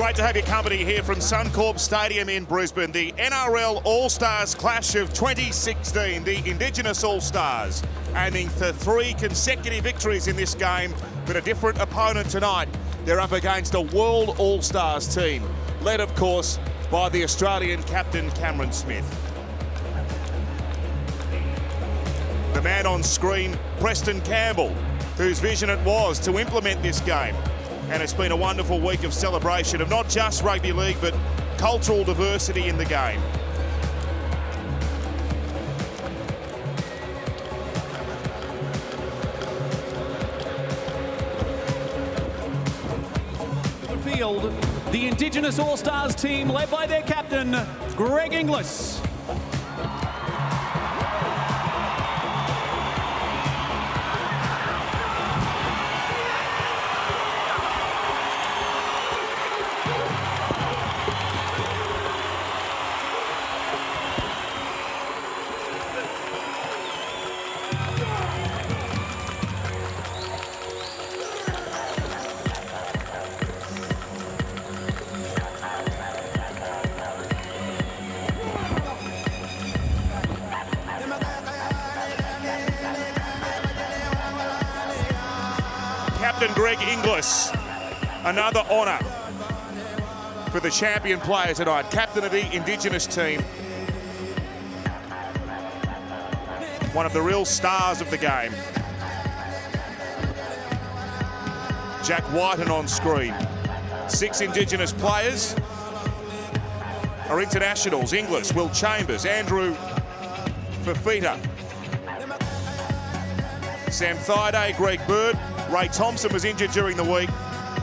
Great to have your company here from Suncorp Stadium in Brisbane. The NRL All-Stars Clash of 2016. The Indigenous All-Stars aiming for 3 consecutive victories in this game, but a different opponent tonight. They're up against a World All-Stars team, led, of course, by the Australian captain Cameron Smith. The man on screen, Preston Campbell, whose vision it was to implement this game. And it's been a wonderful week of celebration of not just rugby league, but cultural diversity in the game. Field, the Indigenous All-Stars team led by their captain, Greg Inglis. Captain Greg Inglis, another honour for the champion player tonight, captain of the Indigenous team. One of the real stars of the game. Jack Whiten on screen. 6 Indigenous players are internationals. Inglis, Will Chambers, Andrew Fifita, Sam Thaiday, Greg Bird. Ray Thompson was injured during the week.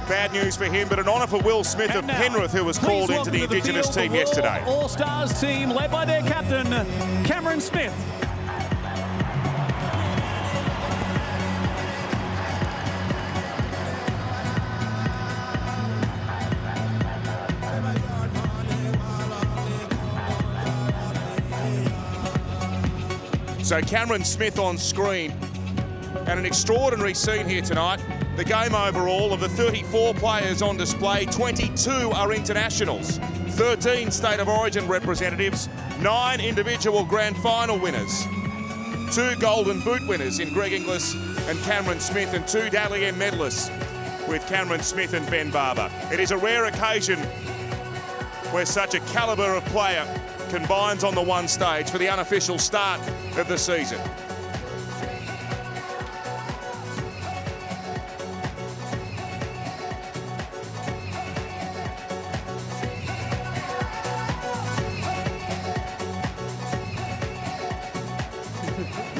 Bad news for him, but an honour for Will Smith of Penrith, who was called into the Indigenous team yesterday. All-Stars team led by their captain, Cameron Smith. So Cameron Smith on screen. And an extraordinary scene here tonight. The game overall, of the 34 players on display, 22 are internationals, 13 State of Origin representatives, 9 individual grand final winners, 2 Golden Boot winners in Greg Inglis and Cameron Smith, and 2 Dally M medalists with Cameron Smith and Ben Barber. It is a rare occasion where such a calibre of player combines on the one stage for the unofficial start of the season.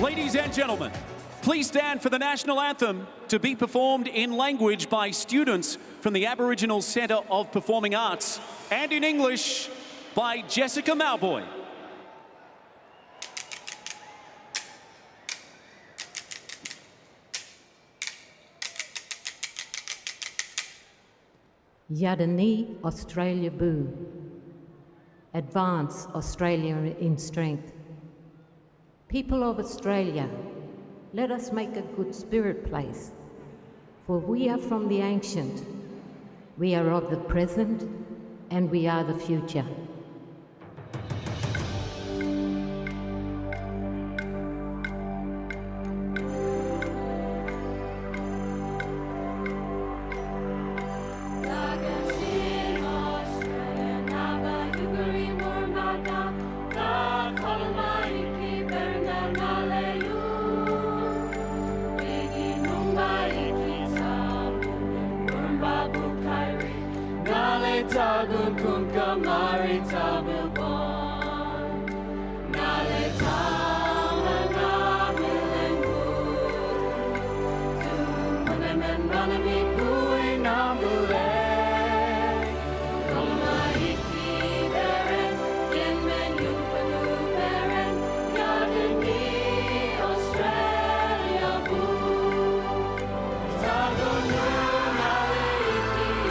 Ladies and gentlemen, please stand for the national anthem to be performed in language by students from the Aboriginal Centre of Performing Arts, and in English by Jessica Malboy. Yadani, Australia Boo. Advance Australia in strength. People of Australia, let us make a good spirit place, for we are from the ancient, we are of the present, and we are the future. Tagun kun kamari tabu bon Nale tama na milengu Tu manemen manami kui nambule Kolma iki beren Yenmen yupanu beren Yadini Australia boo Tagun nale iki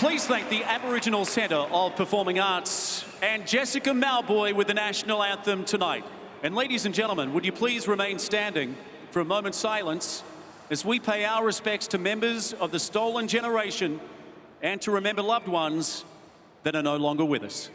Please thank the Aboriginal Centre of Performing Arts and Jessica Mauboy with the national anthem tonight. And ladies and gentlemen, would you please remain standing for a moment's silence as we pay our respects to members of the stolen generation and to remember loved ones that are no longer with us.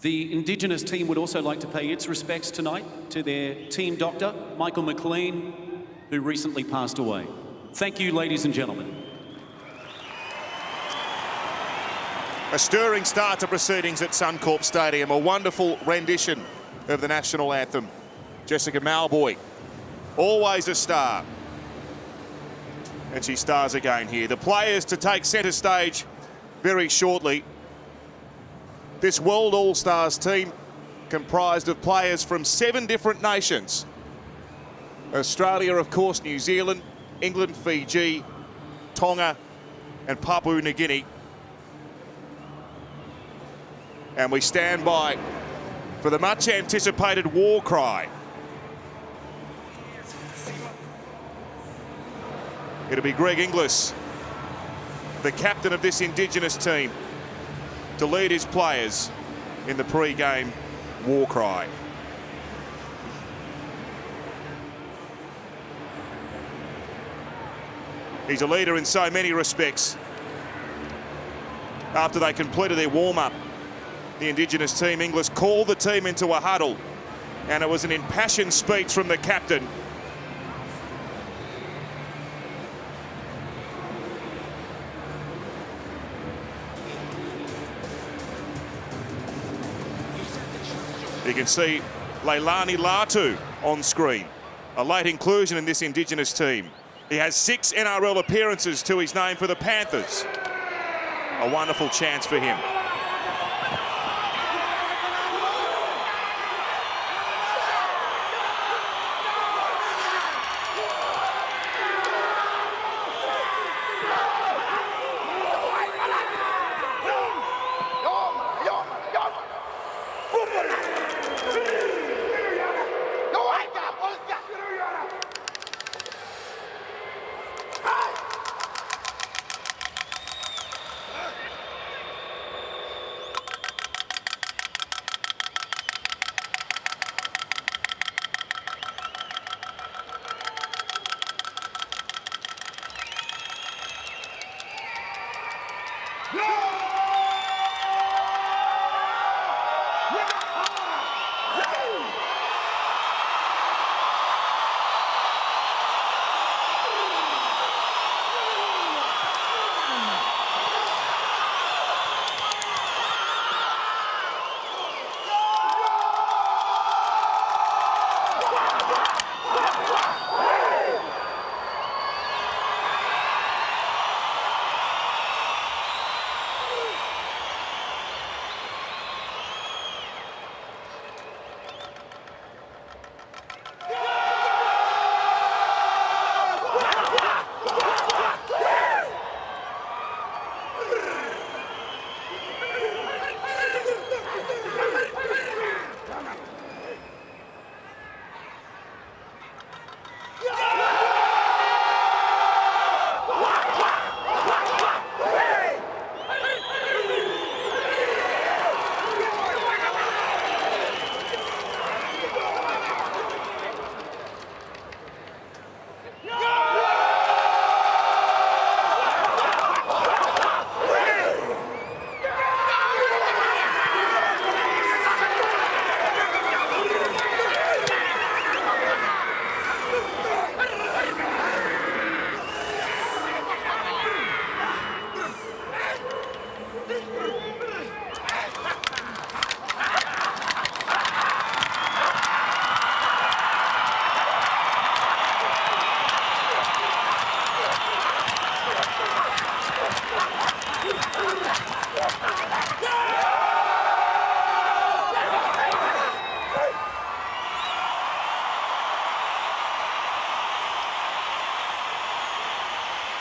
The Indigenous team would also like to pay its respects tonight to their team doctor, Michael McLean, who recently passed away. Thank you, ladies and gentlemen. A stirring start to proceedings at Suncorp Stadium. A wonderful rendition of the national anthem. Jessica Mauboy, always a star. And she stars again here. The players to take centre stage very shortly. This World All-Stars team comprised of players from 7 different nations. Australia, of course, New Zealand, England, Fiji, Tonga and Papua New Guinea. And we stand by for the much anticipated war cry. It'll be Greg Inglis, the captain of this Indigenous team, to lead his players in the pre-game war cry. He's a leader in so many respects. After they completed their warm-up, the Indigenous team, Inglis, called the team into a huddle, and it was an impassioned speech from the captain. You can see Leilani Latu on screen, a late inclusion in this Indigenous team. He has 6 NRL appearances to his name for the Panthers. A wonderful chance for him.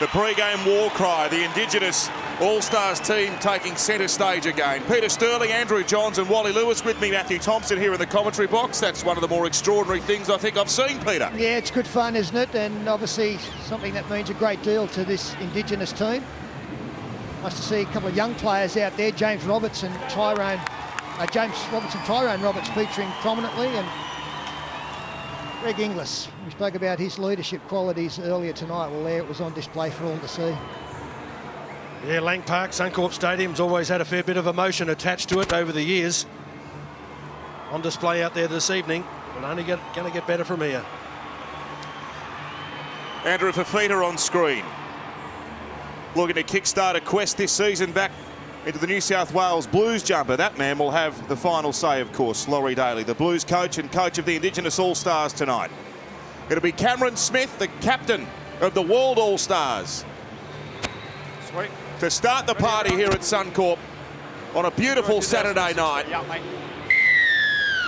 The pre-game war cry, the Indigenous All-Stars team taking centre stage again. Peter Sterling, Andrew Johns and Wally Lewis with me, Matthew Thompson here in the commentary box. That's one of the more extraordinary things I think I've seen, Peter. Yeah, it's good fun, isn't it? And obviously something that means a great deal to this Indigenous team. Nice to see a couple of young players out there, James Roberts and Tyrone Roberts featuring prominently, and Greg Inglis. We spoke about his leadership qualities earlier tonight. Well, there it was on display for all to see. Yeah, Lang Park, Suncorp Stadium's always had a fair bit of emotion attached to it over the years. On display out there this evening, but only going to get better from here. Andrew Fifita on screen. Looking to kickstart a quest this season back into the New South Wales Blues jumper. That man will have the final say, of course, Laurie Daly, the Blues coach and coach of the Indigenous All-Stars tonight. It'll be Cameron Smith, the captain of the World All-Stars, Sweet. to start the party here at Suncorp on a beautiful Saturday night.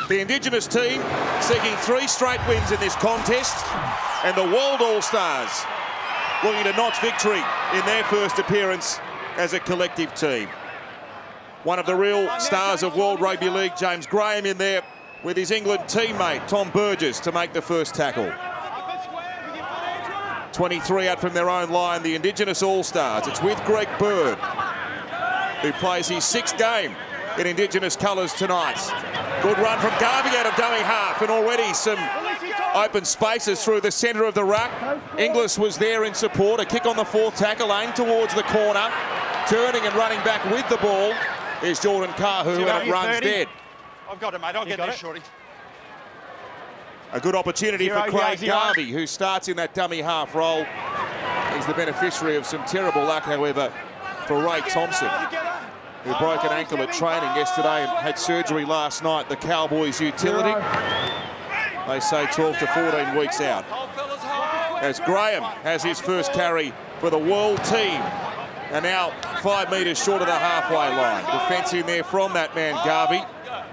The Indigenous team seeking 3 straight wins in this contest, and the World All-Stars looking to notch victory in their first appearance as a collective team. One of the real stars of World Rugby League, James Graham, in there with his England teammate Tom Burgess to make the first tackle. 23 out from their own line, the Indigenous All-Stars. It's with Greg Bird, who plays his 6th game in Indigenous colours tonight. Good run from Garvey out of dummy half, and already some open spaces through the centre of the ruck. Inglis was there in support. A kick on the 4th tackle, aimed towards the corner. Turning and running back with the ball is Jordan Kahu, and it runs dead. I've got it, mate. I'll get this, Shorty. A good opportunity for Craig Garvey, who starts in that dummy half role. He's the beneficiary of some terrible luck, however, for Ray Thompson, who broke an ankle at training yesterday and had surgery last night. The Cowboys utility. They say 12 to 14 weeks out. As Graham has his first carry for the world team, and now 5 metres short of the halfway line. Defence in there from that man, Garvey.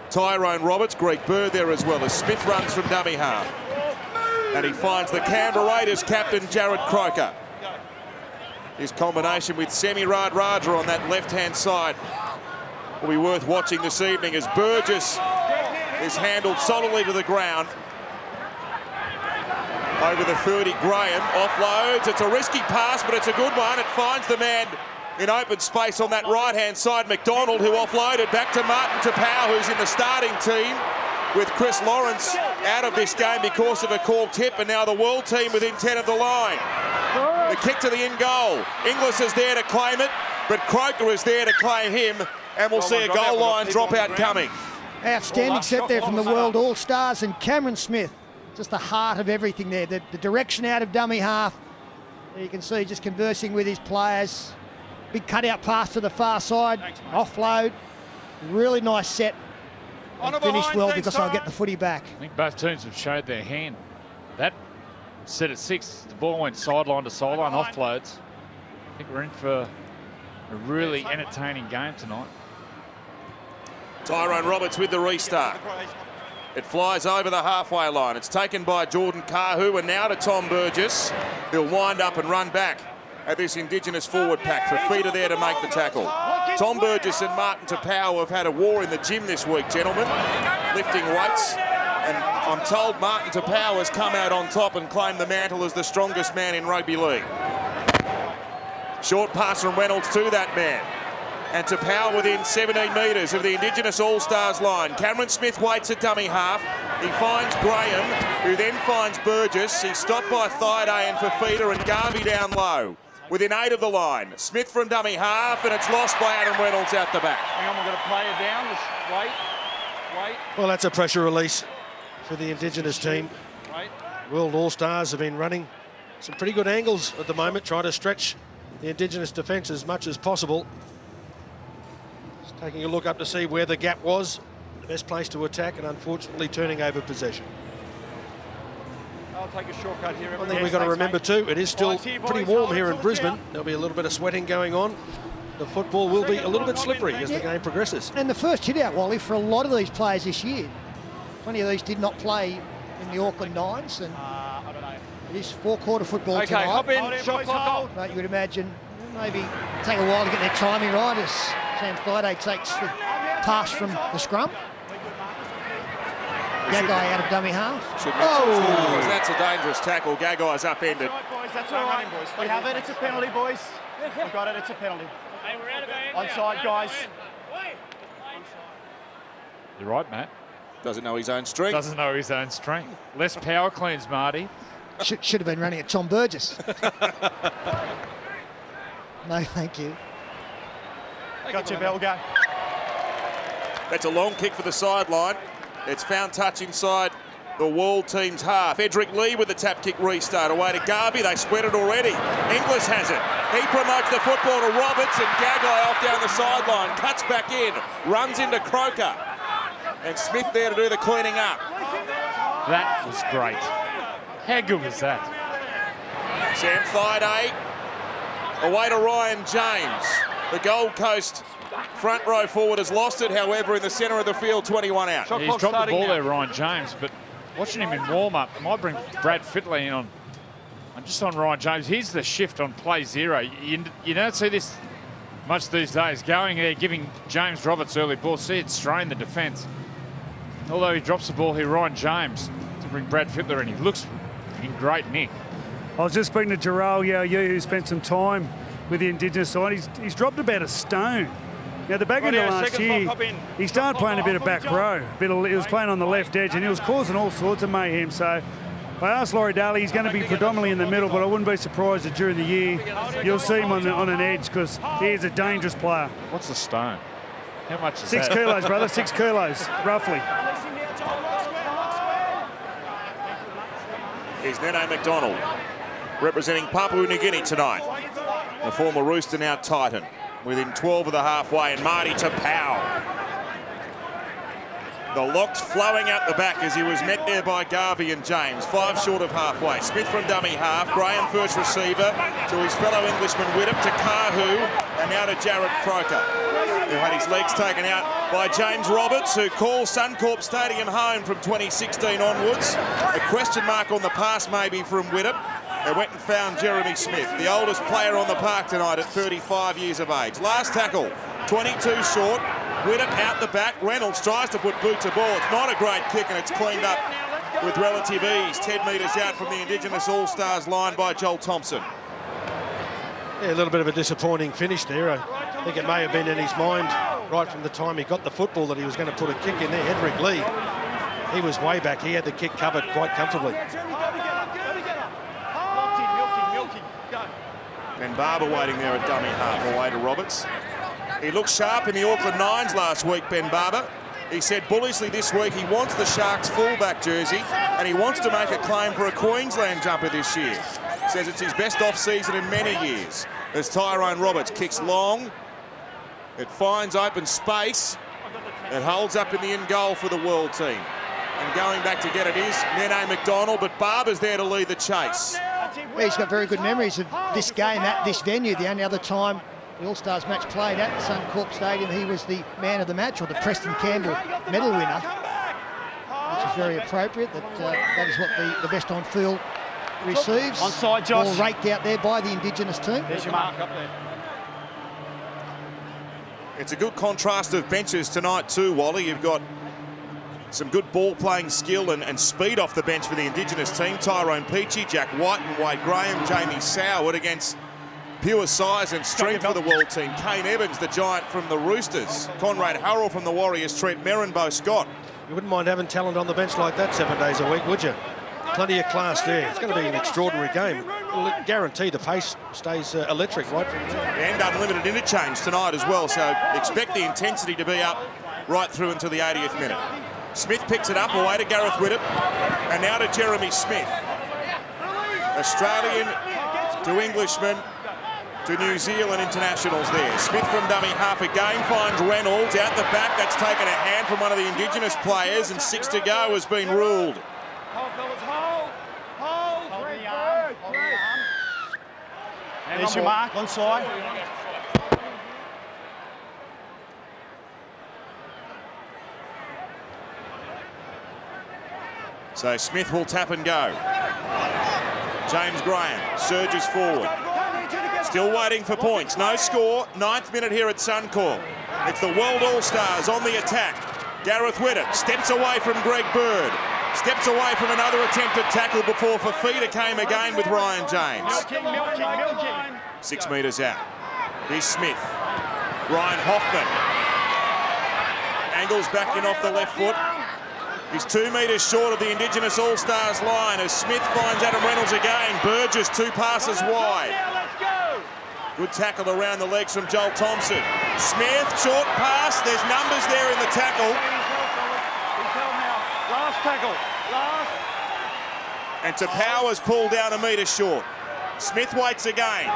Tyrone Roberts, Greg Bird there as well, as Smith runs from dummy half. And he finds the Canberra Raiders captain, Jared Croker. His combination with Semi Radradra on that left-hand side will be worth watching this evening, as Burgess is handled solidly to the ground. Over the 30, Graham offloads. It's a risky pass, but it's a good one. It finds the man in open space on that right-hand side, McDonald, who offloaded back to Martin Tapau, who's in the starting team, with Chris Lawrence out of this game because of a corked hip, and now the world team within 10 of the line. The kick to the in goal. Inglis is there to claim it, but Croker is there to claim him, and we'll see a goal line dropout coming. Outstanding set there from the World All-Stars, and Cameron Smith, just the heart of everything there. The direction out of dummy half. You can see just conversing with his players. Big cutout pass to the far side. Offload. Really nice set. And finished well because I'll get the footy back. I think both teams have showed their hand. That set at 6, the ball went sideline to sideline, offloads. I think we're in for a really entertaining game tonight. Tyrone Roberts with the restart. It flies over the halfway line. It's taken by Jordan Kahu, and now to Tom Burgess. He'll wind up and run back at this Indigenous forward pack. Fifita there to make the tackle. Tom Burgess and Martin Tapau have had a war in the gym this week, gentlemen, lifting weights. And I'm told Martin Tapau has come out on top and claimed the mantle as the strongest man in rugby league. Short pass from Reynolds to that man. And Tapau within 17 metres of the Indigenous All-Stars line. Cameron Smith waits at dummy half. He finds Graham, who then finds Burgess. He's stopped by Thaiday and Fifita, and Garvey down low. Within 8 of the line. Smith from dummy half, and it's lost by Adam Reynolds out the back. Hang on, we're going to play it down. Just wait. Well, that's a pressure release for the Indigenous team. Wait. World All-Stars have been running some pretty good angles at the moment, trying to stretch the Indigenous defence as much as possible. Just taking a look up to see where the gap was, the best place to attack, and unfortunately turning over possession. I'll take a shortcut here. One thing we've got to remember too, it is still pretty warm here in Brisbane. There'll be a little bit of sweating going on. The football will be a little bit slippery as the game progresses. And the first hit out, Wally, for a lot of these players this year. Plenty of these did not play in the Auckland Nines, and It is four-quarter football Okay, tonight. hop in, shot clock off. But you would imagine maybe take a while to get their timing right as Sam Thaiday takes the pass from the scrum. Gagai out of dummy half. Oh, that's a dangerous tackle. Gagai's upended. Boys, that's all right. We have it. It's a penalty, boys. We've got it. It's a penalty. Onside, guys. You're right, Matt. Doesn't know his own strength. Doesn't know his own strength. Less power cleans, Marty. Should have been running at Tom Burgess. No, thank you. Got you, Belga. That's a long kick for the sideline. It's found touch inside the World team's half. Edric Lee with the tap kick restart. Away to Garvey. They spread it already. Inglis has it. He promotes the football to Roberts, and Gagai off down the sideline. Cuts back in. Runs into Croker. And Smith there to do the cleaning up. That was great. How good was that? Sam Thaiday. Away to Ryan James. The Gold Coast front row forward has lost it. However, in the centre of the field, 21 out. Yeah, he's dropped the ball there, Ryan James, but watching him in warm-up, I might bring Brad Fittler in on just on Ryan James. Here's the shift on play zero. You don't see this much these days. Going there, giving James Roberts early ball. See it strain the defence. Although he drops the ball here, Ryan James to bring Brad Fittler in. He looks in great nick. I was just speaking to Jarrell Yao Yu, who spent some time with the Indigenous side. He's dropped about a stone. Now, the back end of last year, he started playing a bit of back row. He was playing on the left edge, and he was causing all sorts of mayhem. So I asked Laurie Daly, he's going to be predominantly in the middle, but I wouldn't be surprised that during the year you'll see him on an edge, because he is a dangerous player. What's a stone? How much is 6 that? kilos, brother, 6 kilos, roughly. Here's Nene McDonald, representing Papua New Guinea tonight. The former Rooster, now Titan, within 12 of the halfway, and Marty to Powell. The locks flowing out the back as he was met there by Garvey and James. 5 short of halfway. Smith from dummy half. Graham first receiver to his fellow Englishman Widdop, to Kahu, and now to Jared Croker, who had his legs taken out by James Roberts, who calls Suncorp Stadium home from 2016 onwards. A question mark on the pass maybe from Widdop. They went and found Jeremy Smith, the oldest player on the park tonight at 35 years of age. Last tackle, 22 short. Widdop out the back. Reynolds tries to put boot to ball. It's not a great kick, and it's cleaned up with relative ease. 10 metres out from the Indigenous All-Stars line by Joel Thompson. Yeah, a little bit of a disappointing finish there. I think it may have been in his mind right from the time he got the football that he was going to put a kick in there. Edric Lee, he was way back. He had the kick covered quite comfortably. Ben Barber waiting there at dummy half, away to Roberts. He looked sharp in the Auckland Nines last week, Ben Barber. He said bullishly this week he wants the Sharks fullback jersey, and he wants to make a claim for a Queensland jumper this year. Says it's his best off-season in many years. As Tyrone Roberts kicks long, it finds open space. It holds up in the end goal for the World team. And going back to get it is Nene McDonald, but Barber's there to lead the chase. Yeah, he's got very good memories of this game at this venue. The only other time the All-Stars match played at Suncorp Stadium, he was the man of the match, or the Preston Campbell medal winner, which is very appropriate. That is what the best on field receives. Onside, Josh. Ball raked out there by the Indigenous team. There's your mark up there. It's a good contrast of benches tonight too, Wally. You've got some good ball-playing skill and speed off the bench for the Indigenous team. Tyrone Peachy, Jack White and Wade Graham, Jamie Soward against pure size and strength for the World team. Kane Evans, the giant from the Roosters. Conrad Harrell from the Warriors. Trent Merrin, Bo Scott. You wouldn't mind having talent on the bench like that 7 days a week, would you? Plenty of class there. It's going to be an extraordinary game. It'll guarantee the pace stays electric right from there. And unlimited interchange tonight as well, so expect the intensity to be up right through until the 80th minute. Smith picks it up, away to Gareth Widdop, and now to Jeremy Smith. Australian to Englishman to New Zealand internationals there. Smith from dummy half again finds Reynolds out the back. That's taken a hand from one of the Indigenous players, and 6 to go has been ruled. There's your mark, onside. So Smith will tap and go. James Graham surges forward. Still waiting for points. No score. 9th minute here at Suncorp. It's the World All-Stars on the attack. Gareth Widdop steps away from Greg Bird. Steps away from another attempted tackle before Fafita came again with Ryan James. 6 metres out. Here's Smith. Ryan Hoffman. Angles back in off the left foot. He's 2 metres short of the Indigenous All-Stars line as Smith finds Adam Reynolds again. Burgess 2 passes wide. Good tackle around the legs from Joel Thompson. Smith, short pass. There's numbers there in the tackle. Last tackle. Last. And Tapaua's pulled down a metre short. Smith waits again.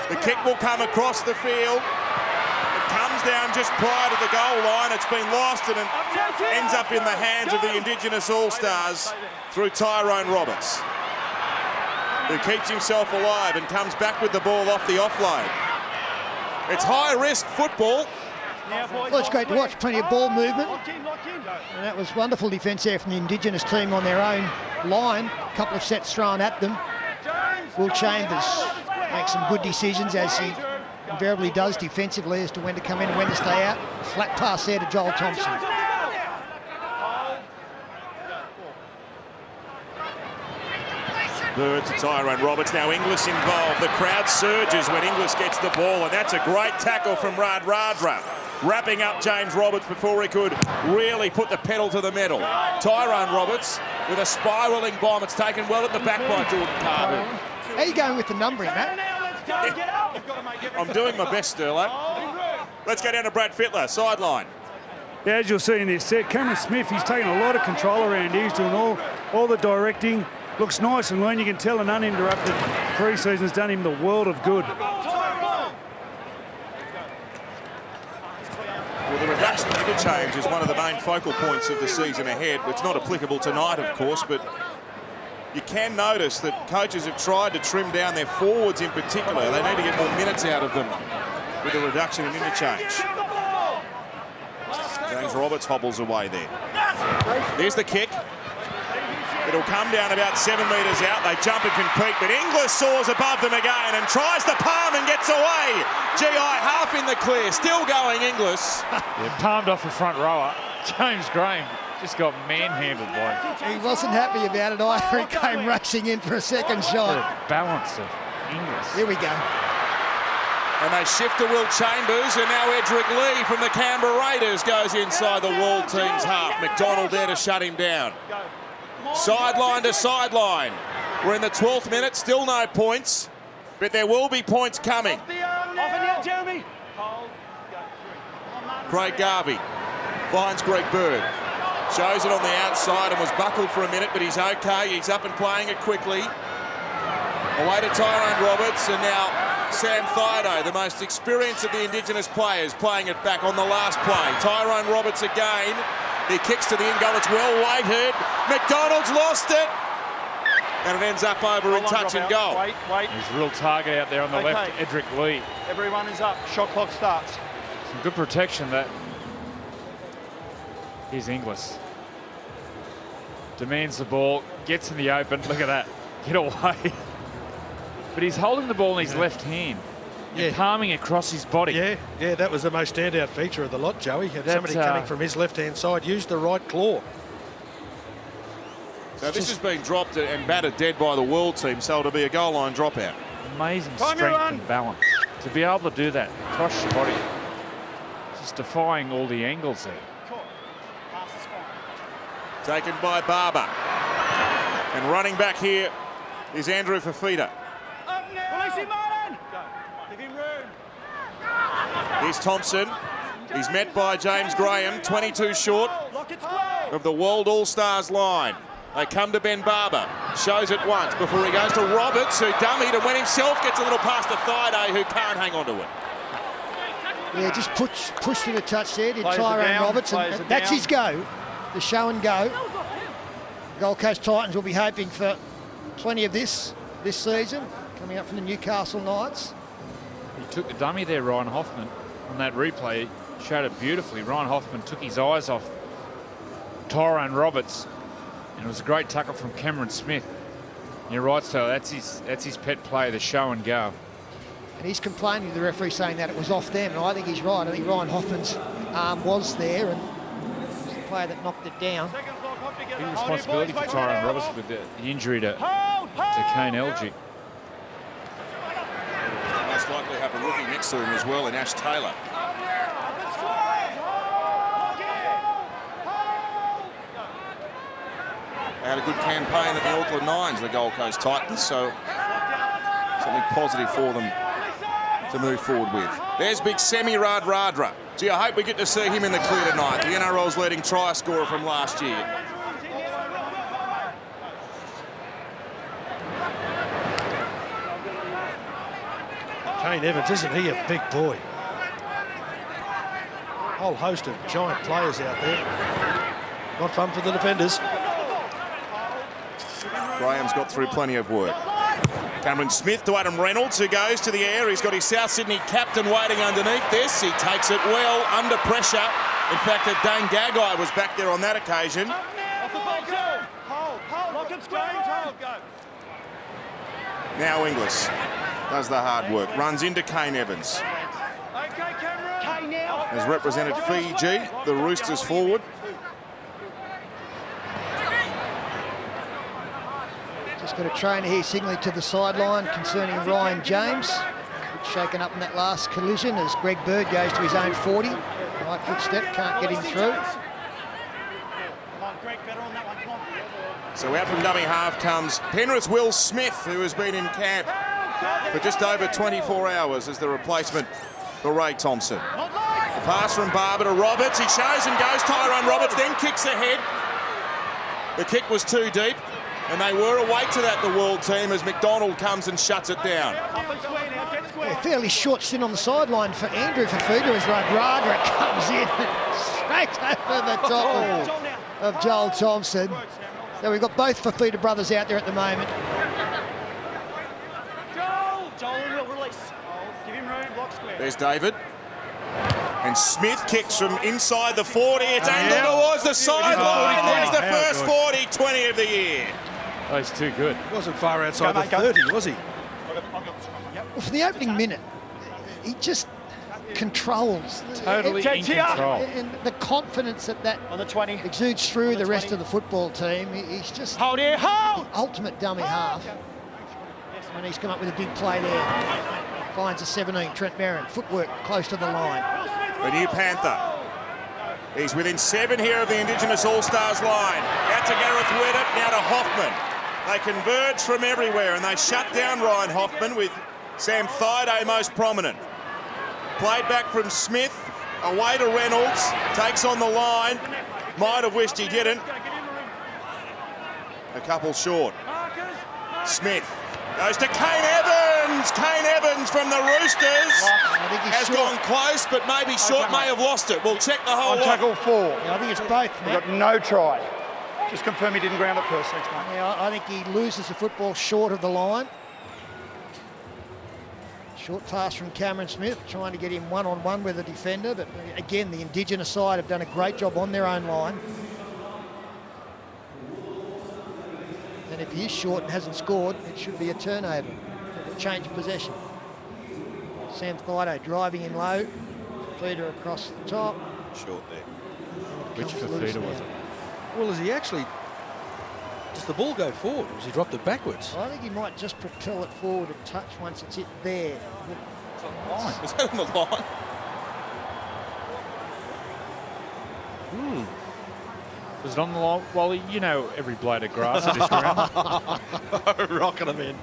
The kick will come across the field. It comes down just prior to the goal line. It's been lost and it ends up in the hands of the Indigenous All-Stars through Tyrone Roberts, who keeps himself alive and comes back with the ball off the offload. It's high-risk football. Well, it's great to watch. Plenty of ball movement. And that was wonderful defence there from the Indigenous team on their own line. A couple of sets thrown at them. Will Chambers makes some good decisions, as he invariably does defensively, as to when to come in and when to stay out. Flat pass there to Joel Thompson. Bird to Tyrone Roberts. Now Inglis involved. The crowd surges when Inglis gets the ball, and that's a great tackle from Radradra, wrapping up James Roberts before he could really put the pedal to the metal. Tyrone Roberts with a spiralling bomb. It's taken well at the back by Jordan Parwood. How are you going with the numbering, Matt? I'm doing my best, Sterlo. Let's go down to Brad Fittler, sideline. Yeah, as you'll see in this set, Cameron Smith, he's taking a lot of control around here. He's doing all the directing. Looks nice and lean. You can tell an uninterrupted pre-season's done him the world of good. Well, the reduction in interchange is one of the main focal points of the season ahead. It's not applicable tonight, of course, but you can notice that coaches have tried to trim down their forwards in particular. They need to get more minutes out of them with a reduction in interchange. James Roberts hobbles away there. There's the kick. It'll come down about 7 metres out. They jump and compete, but Inglis soars above them again and tries the palm and gets away. GI half in the clear, still going Inglis. Yeah, palmed off the front rower. James Graham just got manhandled by him. He wasn't happy about it either. He came racing in for a second shot. The balance of Inglis. Here we go. And they shift to Will Chambers, and now Edric Lee from the Canberra Raiders goes inside the World team's half. McDonald there to shut him down. Sideline to sideline. We're in the 12th minute, still no points, but there will be points coming. Craig Garvey finds Greg Bird. Shows it on the outside and was buckled for a minute, but he's okay. He's up and playing it quickly. Away to Tyrone Roberts, and now Sam Thido, the most experienced of the Indigenous players, playing it back on the last play. Tyrone Roberts again. He kicks to the in goal. It's well weighted. McDonald's lost it. And it ends up over in touch and goal. Wait. There's a real target out there on the left, Edric Lee. Everyone is up. Shot clock starts. Some good protection that. Here's Inglis. Demands the ball, gets in the open. Look at that. Get away. But he's holding the ball in his left hand. Yeah. Palming across his body. Yeah, that was the most standout feature of the lot, Joey. Had somebody coming from his left-hand side, used the right claw. So this has been dropped and battered dead by the World team, so it'll be a goal line dropout. Amazing strength and balance. To be able to do that across your body. Just defying all the angles there. Taken by Barber. And running back here is Andrew Fafita. Here's Thompson. He's met by James Graham, 22 short of the World All-Stars line. They come to Ben Barber. Shows it once before he goes to Roberts, who dummied and went himself, gets a little pass to Thido, who can't hang on to it. Yeah, just push to the touch there, did Tyrone Roberts, and that's his go, the show and go. Gold Coast Titans will be hoping for plenty of this season, coming up from the Newcastle Knights. He took the dummy there, Ryan Hoffman, on that replay. Showed it beautifully. Ryan Hoffman took his eyes off Tyrone Roberts, and it was a great tackle from Cameron Smith. You're right, so that's his pet play, the show and go. And he's complaining to the referee saying that it was off them, and I think he's right. I think Ryan Hoffman's arm was there, and it was the player that knocked it down. Big responsibility for Tyrone Roberts with the injury to Kane Elgee. Most likely have a rookie next to him as well in Ash Taylor. Had a good campaign at the Auckland Nines, the Gold Coast Titans, so something positive for them to move forward with. There's big Semi Radradra. Gee, I hope we get to see him in the clear tonight. The NRL's leading try scorer from last year. Kane Evans, isn't he a big boy? Whole host of giant players out there. Not fun for the defenders. Graham's got through plenty of work. Cameron Smith to Adam Reynolds, who goes to the air. He's got his South Sydney captain waiting underneath this. He takes it well under pressure. In fact, Dane Gagai was back there on that occasion. Now Inglis does the hard work. Runs into Kane Evans. Has represented Fiji, the Roosters forward. Just got a trainer here signaling to the sideline concerning Ryan James. Shaken up in that last collision as Greg Bird goes to his own 40. Right footstep, can't get him through. So out from dummy half comes Penrith's Will Smith, who has been in camp for just over 24 hours as the replacement for Ray Thompson. Pass from Barber to Roberts. He shows and goes. Tyrone Roberts then kicks ahead. The kick was too deep, and they were awake to that, the World team, as McDonald comes and shuts it down. A fairly short stint on the sideline for Andrew Fafita as Radradra comes in straight over the top of Joel Thompson. So we've got both Fafita brothers out there at the moment. Joel will release. Give him room, block square. There's David. And Smith kicks from inside the 40. It's angled towards the sideline. There's the first 40, 20 of the year. Oh, he's too good. He wasn't far outside the 30, was he? Well, for the opening minute, he just controls. Totally in control. And the confidence that On the 20. exudes through the rest of the football team. He's just Hold here, hold! the ultimate dummy half. And he's come up with a big play there. Finds a 17, Trent Barron. Footwork close to the line. The new Panther. He's within 7 here of the Indigenous All-Stars line. Out to Gareth Weddett, now to Hoffman. They converge from everywhere and they shut down Ryan Hoffman with Sam Thaiday most prominent. Played back from Smith, away to Reynolds, takes on the line. Might have wished he didn't. A couple short. Smith goes to Kane Evans. Kane Evans from the Roosters has gone close, but maybe short, may have lost it. We'll check the whole lot. Tackle 4. Yeah, I think it's both, We Matt. got no try. Just confirm he didn't ground it first. Thanks, mate. Yeah, I think he loses the football short of the line. Short pass from Cameron Smith, trying to get him one-on-one with a defender, but again, the Indigenous side have done a great job on their own line. And if he is short and hasn't scored, it should be a turnover, a change of possession. Sam Thaiday driving in low, feeder across the top. Short there. Which Fafita was it? Well, is he actually... Does the ball go forward or has he dropped it backwards? I think he might just propel it forward a touch once it's hit there. Is that on the line? Was it on the line? Wally, you know every blade of grass at this ground. Rocking him in.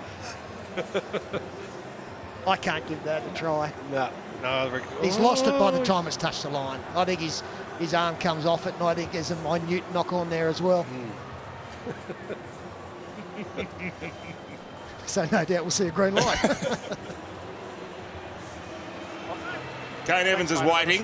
I can't give that a try. No. He's lost it by the time it's touched the line. I think his arm comes off it, and I think there's a minute knock on there as well. So no doubt we'll see a green light. Kane Evans is waiting.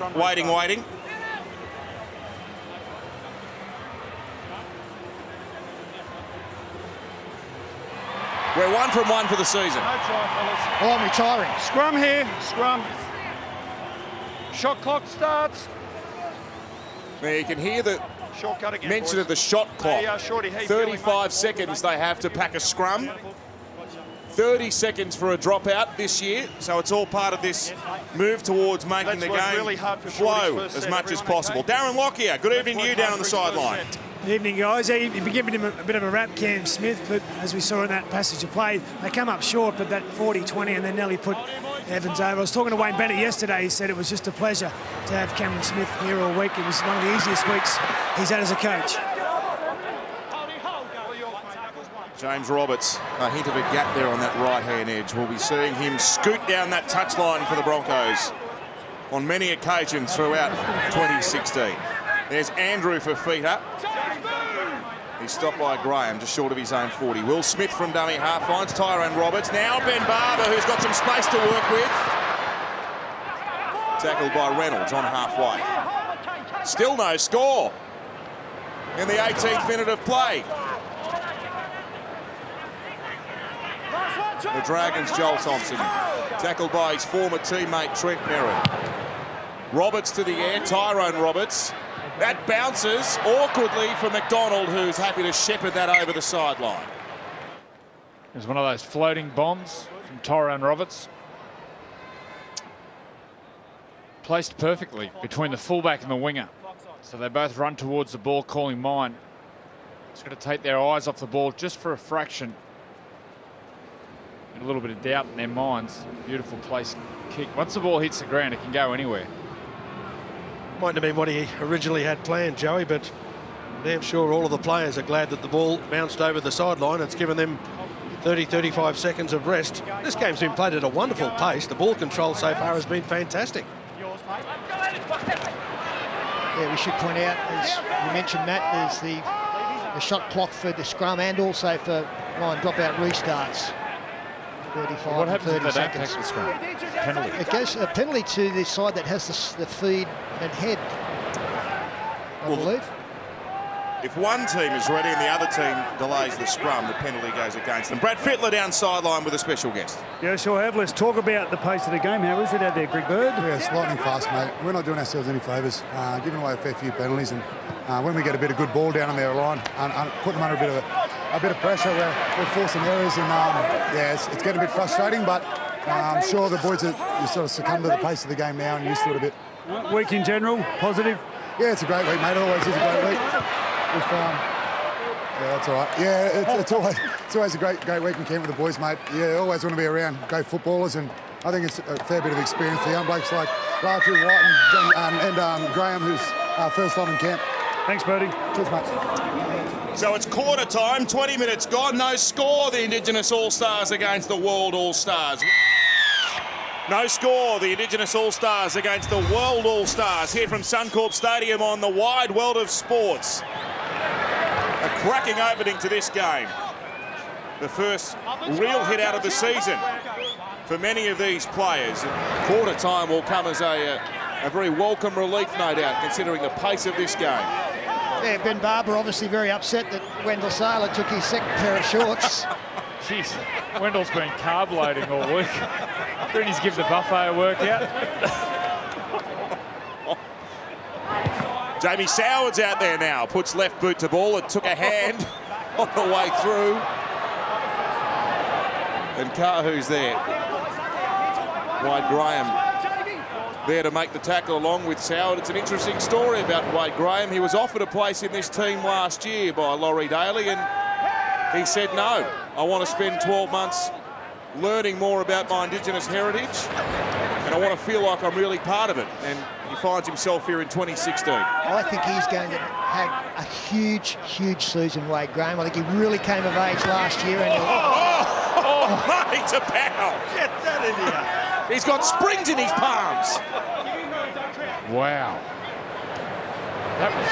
We're 1 from 1 for the season. No try, fellas. Well, I'm retiring. Scrum here. Scrum. Shot clock starts. Now you can hear the Shortcut again, mention boys. of the shot clock. Hey, Shorty, how you feeling, 35 mate? seconds they have to pack a scrum. 30 seconds for a dropout this year, so it's all part of this move towards making Let's the work game really hard for Shorty's flow first as set, much as everyone, possible. okay? Darren Lockyer, good evening to you down on the sideline. Evening, guys. You've been giving him a bit of a rap, Cam Smith, but as we saw in that passage of play, they come up short, but that 40-20 and then nearly put Evans over. I was talking to Wayne Bennett yesterday. He said it was just a pleasure to have Cameron Smith here all week. It was one of the easiest weeks he's had as a coach. James Roberts, a hint of a gap there on that right-hand edge. We'll be seeing him scoot down that touchline for the Broncos on many occasions throughout 2016. There's Andrew for feet up. He's stopped by Graham, just short of his own 40. Will Smith from dummy half finds Tyrone Roberts. Now Ben Barber, who's got some space to work with. Tackled by Reynolds on halfway. Still no score in the 18th minute of play. The Dragons' Joel Thompson, tackled by his former teammate Trent Merritt. Roberts to the air, Tyrone Roberts. That bounces awkwardly for McDonald, who's happy to shepherd that over the sideline. It was one of those floating bombs from Tyrone Roberts. Placed perfectly between the fullback and the winger. So they both run towards the ball, calling mine. Just got to take their eyes off the ball just for a fraction. And a little bit of doubt in their minds. Beautiful place kick. Once the ball hits the ground, it can go anywhere. Mightn't have been what he originally had planned, Joey, but I'm damn sure all of the players are glad that the ball bounced over the sideline. It's given them 30-35 seconds of rest. This game's been played at a wonderful pace. The ball control so far has been fantastic. Yeah, we should point out, as you mentioned, Matt, there's the shot clock for the scrum and also for line dropout restarts. 35 What happens and 30 if they don't seconds. take the scrum? Penalty. It goes a penalty to the side that has the feed and head, I believe. If one team is ready and the other team delays the scrum, the penalty goes against them. Brad Fittler down sideline with a special guest. Yeah, sure have. Let's talk about the pace of the game. How is it out there, Greg Bird? Yeah, it's lightning fast, mate. We're not doing ourselves any favours, giving away a fair few penalties, and when we get a bit of good ball down on their line, and put them under a bit of pressure, we're forcing errors, and yeah, it's getting a bit frustrating, but I'm sure the boys are sort of succumb to the pace of the game now and used to it a bit. Week in general, positive? Yeah, it's a great week, mate. It always is a great week. Yeah, that's all right. Yeah, it's always a great week in camp with the boys, mate. Yeah, always want to be around great footballers, and I think it's a fair bit of experience for young blokes like Larcher, White and Graham, who's first on in camp. Thanks, Birdie. Cheers, mate. So it's quarter time, 20 minutes gone, no score, the Indigenous All-Stars against the World All-Stars. No score, the Indigenous All-Stars against the World All-Stars here from Suncorp Stadium on the wide world of sports. A cracking opening to this game. The first real hit out of the season for many of these players. And quarter time will come as a very welcome relief, no doubt, considering the pace of this game. Yeah, Ben Barber obviously very upset that Wendell Saylor took his second pair of shorts. Jeez, Wendell's been carb loading all week. Greenies give the buffet a workout. Jamie Soward's out there now, puts left boot to ball. It took a hand on the way through. And Kahu's there. Wade Graham there to make the tackle along with Soward. It's an interesting story about Wade Graham. He was offered a place in this team last year by Laurie Daly, and he said, no, I want to spend 12 months learning more about my Indigenous heritage, and I want to feel like I'm really part of it. And he finds himself here in 2016. I think he's going to have a huge, huge season, Wade Graham. I think he really came of age last year. And Money to pow! Get that in here. He's got springs in his palms. Wow. That was...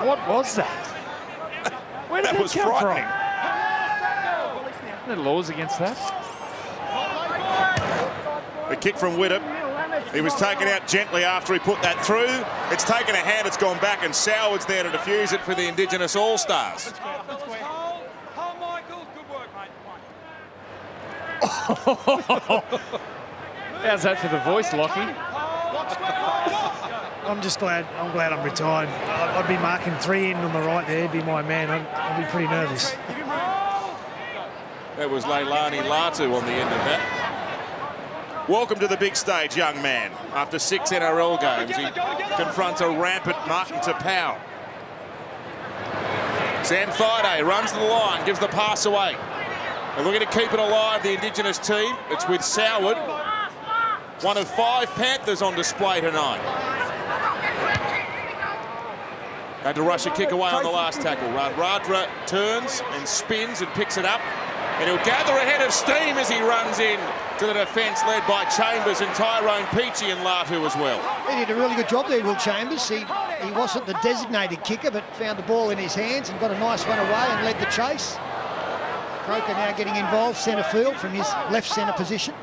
What was that? Where did that was come frightening. from? Are there laws against that? The kick from Widdop. He was taken out gently after he put that through. It's taken a hand, it's gone back, and Soward's there to defuse it for the Indigenous All-Stars. How's that for the voice, Lockie? I'm just glad. I'm glad I'm retired. I'd be marking 3 in on the right there. He'd be my man. I'd be pretty nervous. That was Leilani Latu on the end of that. Welcome to the big stage, young man. After 6 NRL games, he confronts a rampant Martin Tapau. Sam Thaiday runs to the line, gives the pass away. They're looking to keep it alive, the Indigenous team. It's with Soward, one of 5 Panthers on display tonight. Had to rush a kick away on the last tackle. Radradra turns and spins and picks it up. And he'll gather a head of steam as he runs in to the defence led by Chambers and Tyrone Peachey and Latu as well. He did a really good job there, Will Chambers. He wasn't the designated kicker, but found the ball in his hands and got a nice one away and led the chase. Croker now getting involved centre field from his left centre position.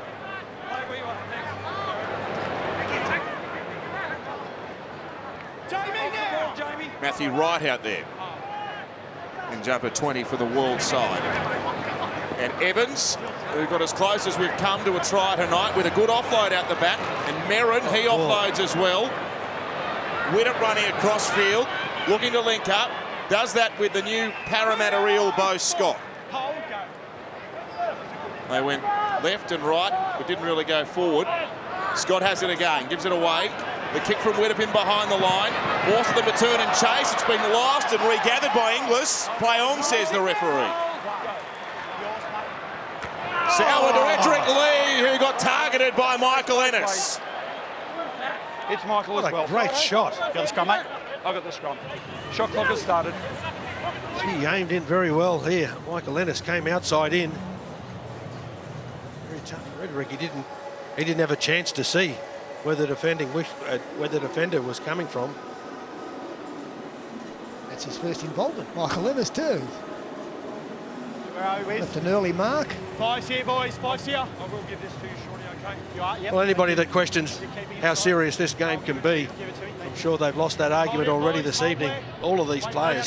Matthew Wright out there in jumper 20 for the world side. And Evans, who got as close as we've come to a try tonight with a good offload out the back. And Merrin, he offloads as well. Widdop running across field, looking to link up. Does that with the new Parramatta Eel Bo Scott. They went left and right, but didn't really go forward. Scott has it again, gives it away. The kick from Widdop in behind the line. Forces them to turn and chase. It's been lost and regathered by Inglis. Play on, says the referee. Sour to Edric Lee, who got targeted by Michael Ennis. It's Michael What as well. a great shot. Got the scrum, mate? I got the scrum. Shot clock has started. He aimed in very well here. Michael Ennis came outside in. Very tough for Edric. He didn't have a chance to see where the defender was coming from. That's his first involvement. Michael Ennis too. Where are we, Left an early mark. 5's here, boys. 5's here. I will give this to you, Shorty, okay? You are? Yep. Well, anybody that questions how serious this game can be, I'm sure they've lost that argument already this evening. All of these players,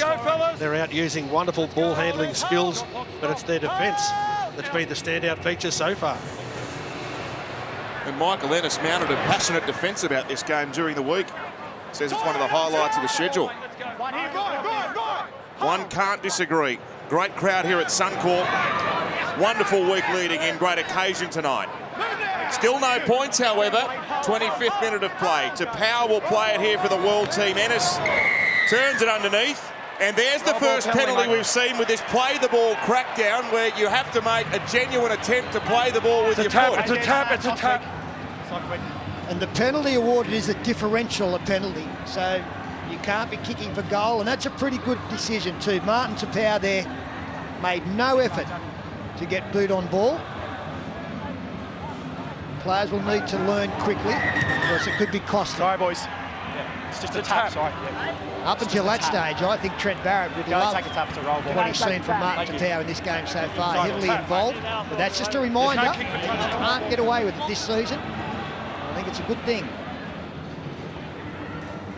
they're out using wonderful ball handling skills, but it's their defence that's been the standout feature so far. And Michael Ennis mounted a passionate defence about this game during the week. Says it's one of the highlights of the schedule. One can't disagree. Great crowd here at Suncorp. Wonderful week leading in, great occasion tonight. Still no points, however. 25th minute of play. Tapau will play it here for the world team. Ennis turns it underneath. And there's the first penalty we've seen with this play the ball crackdown, where you have to make a genuine attempt to play the ball with your foot. It's a tap, it's a tap. And the penalty awarded is a differential penalty, so you can't be kicking for goal, and that's a pretty good decision too. Martin Tapau there made no effort to get boot on ball. Players will need to learn quickly, because it could be costly. Sorry, boys. Yeah, it's just a tap. Sorry. Yeah. Up until that stage, I think Trent Barrett would love take a tap to roll ball. what he's seen from Martin Tapau in this game so far. Heavily involved, but that's just a reminder that you can't get away with it this season. I think it's a good thing.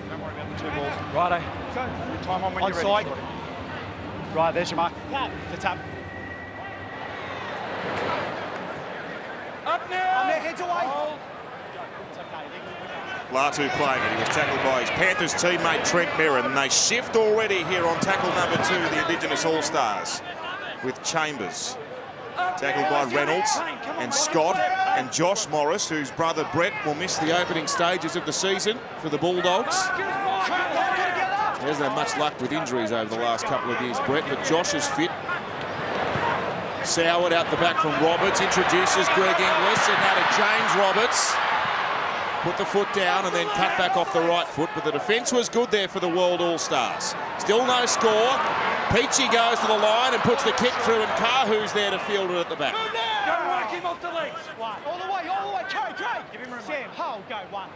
Don't worry about the 2 balls. Righto. Your time on when you're ready. Shorty. Right, there's your mark. The tap. Up now! Heads away! Latu playing it. He was tackled by his Panthers teammate Trent Merrin. And they shift already here on tackle number 2, the Indigenous All-Stars, with Chambers. Tackled by Reynolds and Scott and Josh Morris, whose brother Brett will miss the opening stages of the season for the Bulldogs. He hasn't had much luck with injuries over the last couple of years, Brett, but Josh is fit. Soward out the back from Roberts, introduces Greg Inglis, and now to James Roberts. Put the foot down and then cut back off the right foot, but the defence was good there for the World All-Stars. Still no score. Peachey goes to the line and puts the kick through, and Kahu's there to field it at the back. Go work him off the legs. All the way. Trey. Give him room. Sam, hold, go, 1.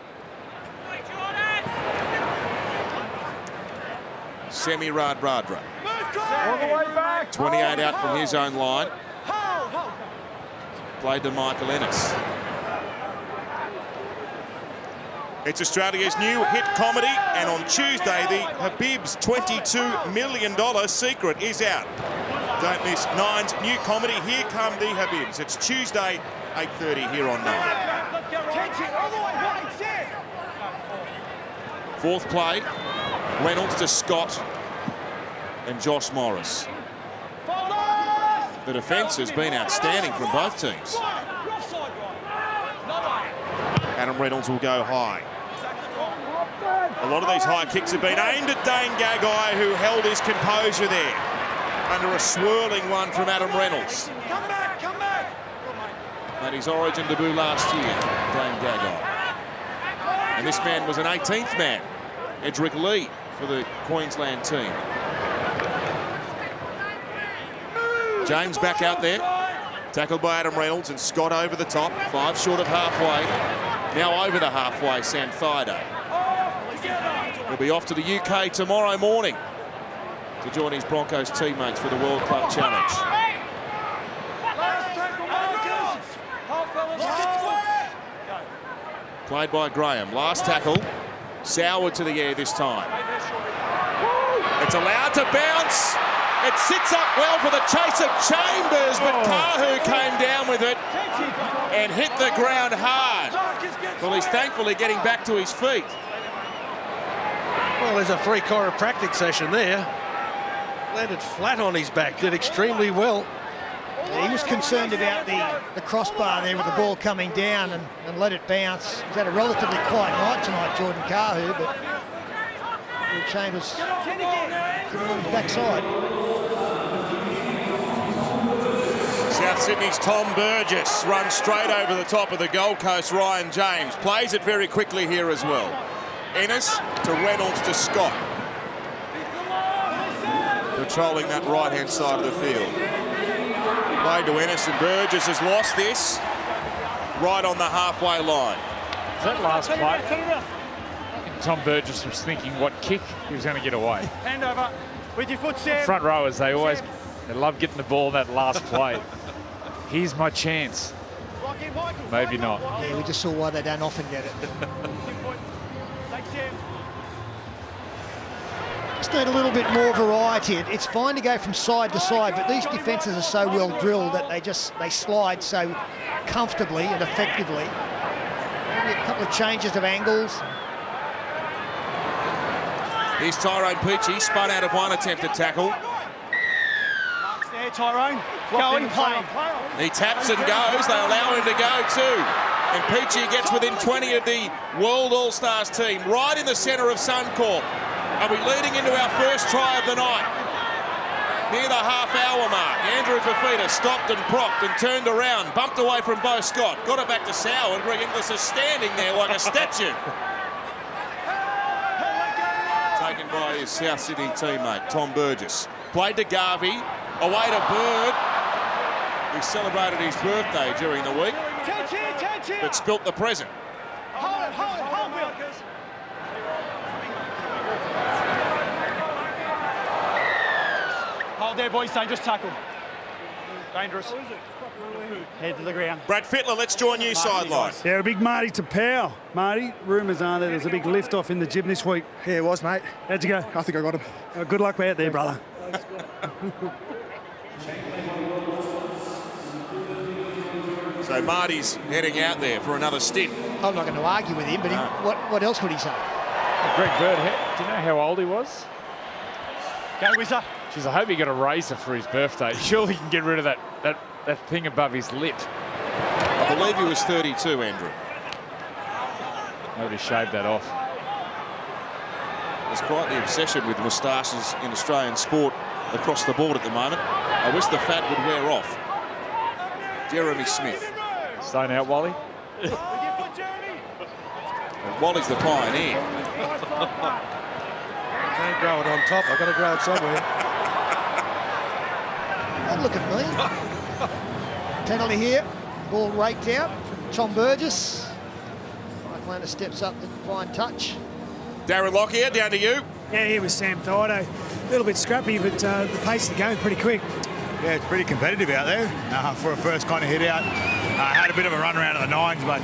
Semi Radradra. All the way back. 28 out from his own line. Played to Michael Ennis. It's Australia's new hit comedy, and on Tuesday, the Habib's $22 million secret is out. Don't miss Nine's new comedy, Here Come the Habibs. It's Tuesday, 8:30 here on Nine. Fourth play, Reynolds to Scott and Josh Morris. The defence has been outstanding from both teams. Adam Reynolds will go high. A lot of these high kicks have been aimed at Dane Gagai, who held his composure there under a swirling one from Adam Reynolds. Come back, come back. Made his origin debut last year, Dane Gagai. And this man was an 18th man, Edric Lee, for the Queensland team. James back out there, tackled by Adam Reynolds, and Scott over the top, 5 short of halfway. Now over the halfway, Sam Thaiday. He'll be off to the UK tomorrow morning to join his Broncos teammates for the World Club Challenge. Played by Graham. Last tackle, Soward to the air this time. It's allowed to bounce. It sits up well for the chase of Chambers, but Kahu came down with it and hit the ground hard. Well, he's thankfully getting back to his feet. Well, there's a free chiropractic session there. Landed flat on his back, did extremely well. He was concerned about the crossbar there with the ball coming down and let it bounce. He's had a relatively quiet night tonight, Jordan Kahu, but Will Chambers put him on his backside. South Sydney's Tom Burgess runs straight over the top of the Gold Coast Ryan James. Plays it very quickly here as well. Ennis to Reynolds to Scott. Patrolling that right-hand side of the field. Played to Ennis, and Burgess has lost this right on the halfway line. Is that last play? Tom Burgess was thinking what kick he was going to get away. Hand over with your foot, Sam. Front rowers, they love getting the ball that last play. Here's my chance. Maybe not. Yeah, we just saw why they don't often get it. Just need a little bit more variety. It's fine to go from side to side, but these defences are so well drilled that they slide so comfortably and effectively. Maybe a couple of changes of angles. Here's Tyrone Peachey, spun out of one attempted tackle. There, Tyrone. Go and play. He taps and goes. They allow him to go too. And Peachey gets within 20 of the World All-Stars team, right in the centre of Suncorp. Are we leading into our first try of the night? Near the half-hour mark, Andrew Fafita stopped and propped and turned around, bumped away from Bo Scott, got it back to Soward. Greg Inglis is standing there like a statue. Taken by his South Sydney teammate, Tom Burgess. Played to Garvey, away to Bird. He celebrated his birthday during the week, but spilt the present. Hold there, boys. Dangerous tackle. Dangerous. Head to the ground. Brad Fittler, let's join you sideline. Yeah, a big Marty Tapau. Marty, rumours are that there's a big lift-off in the gym this week. Yeah, it was, mate. How'd you go? I think I got him. Good luck out there, brother. So Marty's heading out there for another stint. I'm not going to argue with him, but what else would he say? Greg Bird, do you know how old he was? Go, Whizzer. Jeez, I hope he got a razor for his birthday. Surely he can get rid of that thing above his lip. I believe he was 32, Andrew. Nobody shaved that off. There's quite the obsession with moustaches in Australian sport across the board at the moment. I wish the fat would wear off. Jeremy Smith. Staying out, Wally. Wally's the pioneer. Can't grow it on top. I've got to grow it somewhere. Don't look at me. Penalty here. Ball raked out from Tom Burgess. Mike Lanner steps up to fine touch. Darren Lockyer, down to you. Yeah, here was Sam Thaiday. A little bit scrappy, but the pace of the game pretty quick. Yeah, it's pretty competitive out there for a first kind of hit out. Had a bit of a run around at the nines, but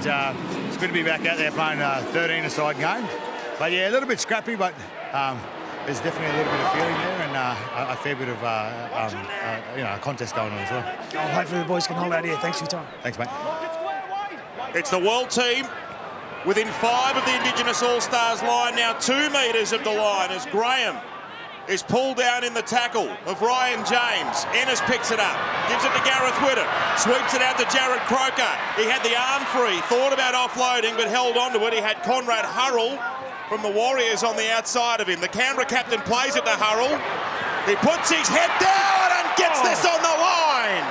it's good to be back out there playing a 13-a-side game. But yeah, a little bit scrappy, but there's definitely a little bit of feeling there and a fair bit of a contest going on as well. Hopefully the boys can hold out here. Thanks for your time. Thanks, mate. It's the world team Within 5 of the Indigenous All-Stars line, now 2 metres of the line as Graham is pulled down in the tackle of Ryan James. Ennis picks it up, gives it to Gareth Widdop, sweeps it out to Jarrod Croker. He had the arm free, thought about offloading, but held onto it. He had Conrad Hurrell from the Warriors on the outside of him. The Canberra captain plays it to Hurrell. He puts his head down and gets this on the line.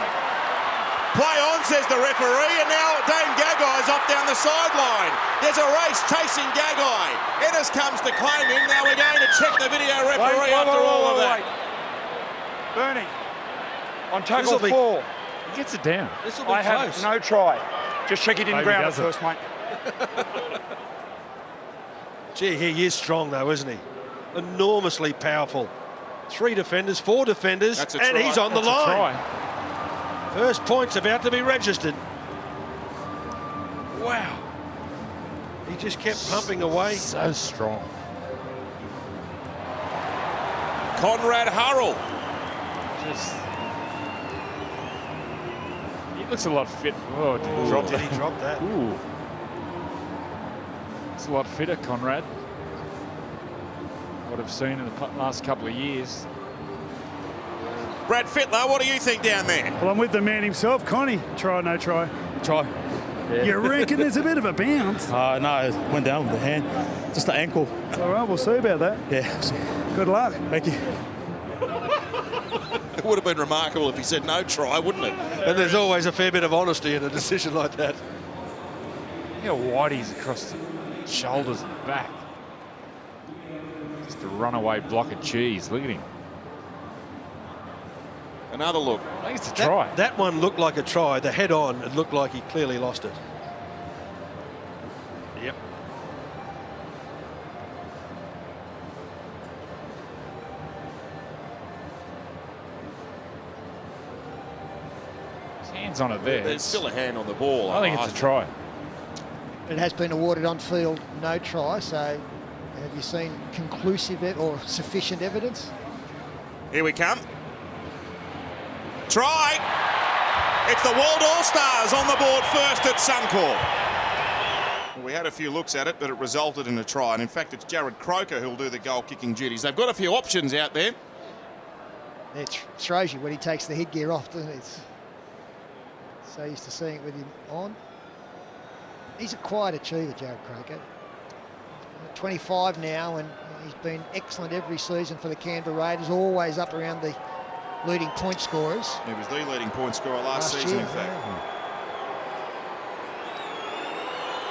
Play on, says the referee, and now Dane Gaggai's off down the sideline. There's a race chasing Gaggai. Ennis comes to claim him. Now we're going to check the video referee after all of that. Bernie, on tackle 4. He gets it down. This will be I close. have no try. Just check he didn't Maybe ground it doesn't. first, mate. Gee, he is strong though, isn't he? Enormously powerful. 3 defenders, 4 defenders, That's a and try. he's on the That's a line. try. First point's about to be registered. Wow. He just kept pumping away. So strong. Conrad Hurrell. Just. He looks a lot fit. Oh, did he drop Did that? he drop that? Ooh. It's a lot fitter, Conrad. What I've seen in the last couple of years. Brad Fittler, what do you think down there? Well, I'm with the man himself, Connie. Try, no try. Try. Yeah. You reckon there's a bit of a bounce? No, it went down with the hand. Just the ankle. All right, we'll see about that. Yeah. Good luck. Thank you. It would have been remarkable if he said no try, wouldn't it? And there's always a fair bit of honesty in a decision like that. Look how wide he's across the shoulders and back. Just a runaway block of cheese. Look at him. Another look. I think it's a try. That one looked like a try. The head on, it looked like he clearly lost it. Yep. His hand's on it there. There's still a hand on the ball. I think it's a try. It has been awarded on field no try, so have you seen conclusive or sufficient evidence? Here we come. Try. It's the World All-Stars on the board first at Suncorp. We had a few looks at it, but it resulted in a try. And in fact, it's Jarrod Croker who'll do the goal-kicking duties. They've got a few options out there. It throws you when he takes the headgear off, doesn't it? It's so used to seeing it with him on. He's a quiet achiever, Jarrod Croker. 25 now, and he's been excellent every season for the Canberra Raiders, always up around the leading point scorers. He was the leading point scorer last season, year. in fact.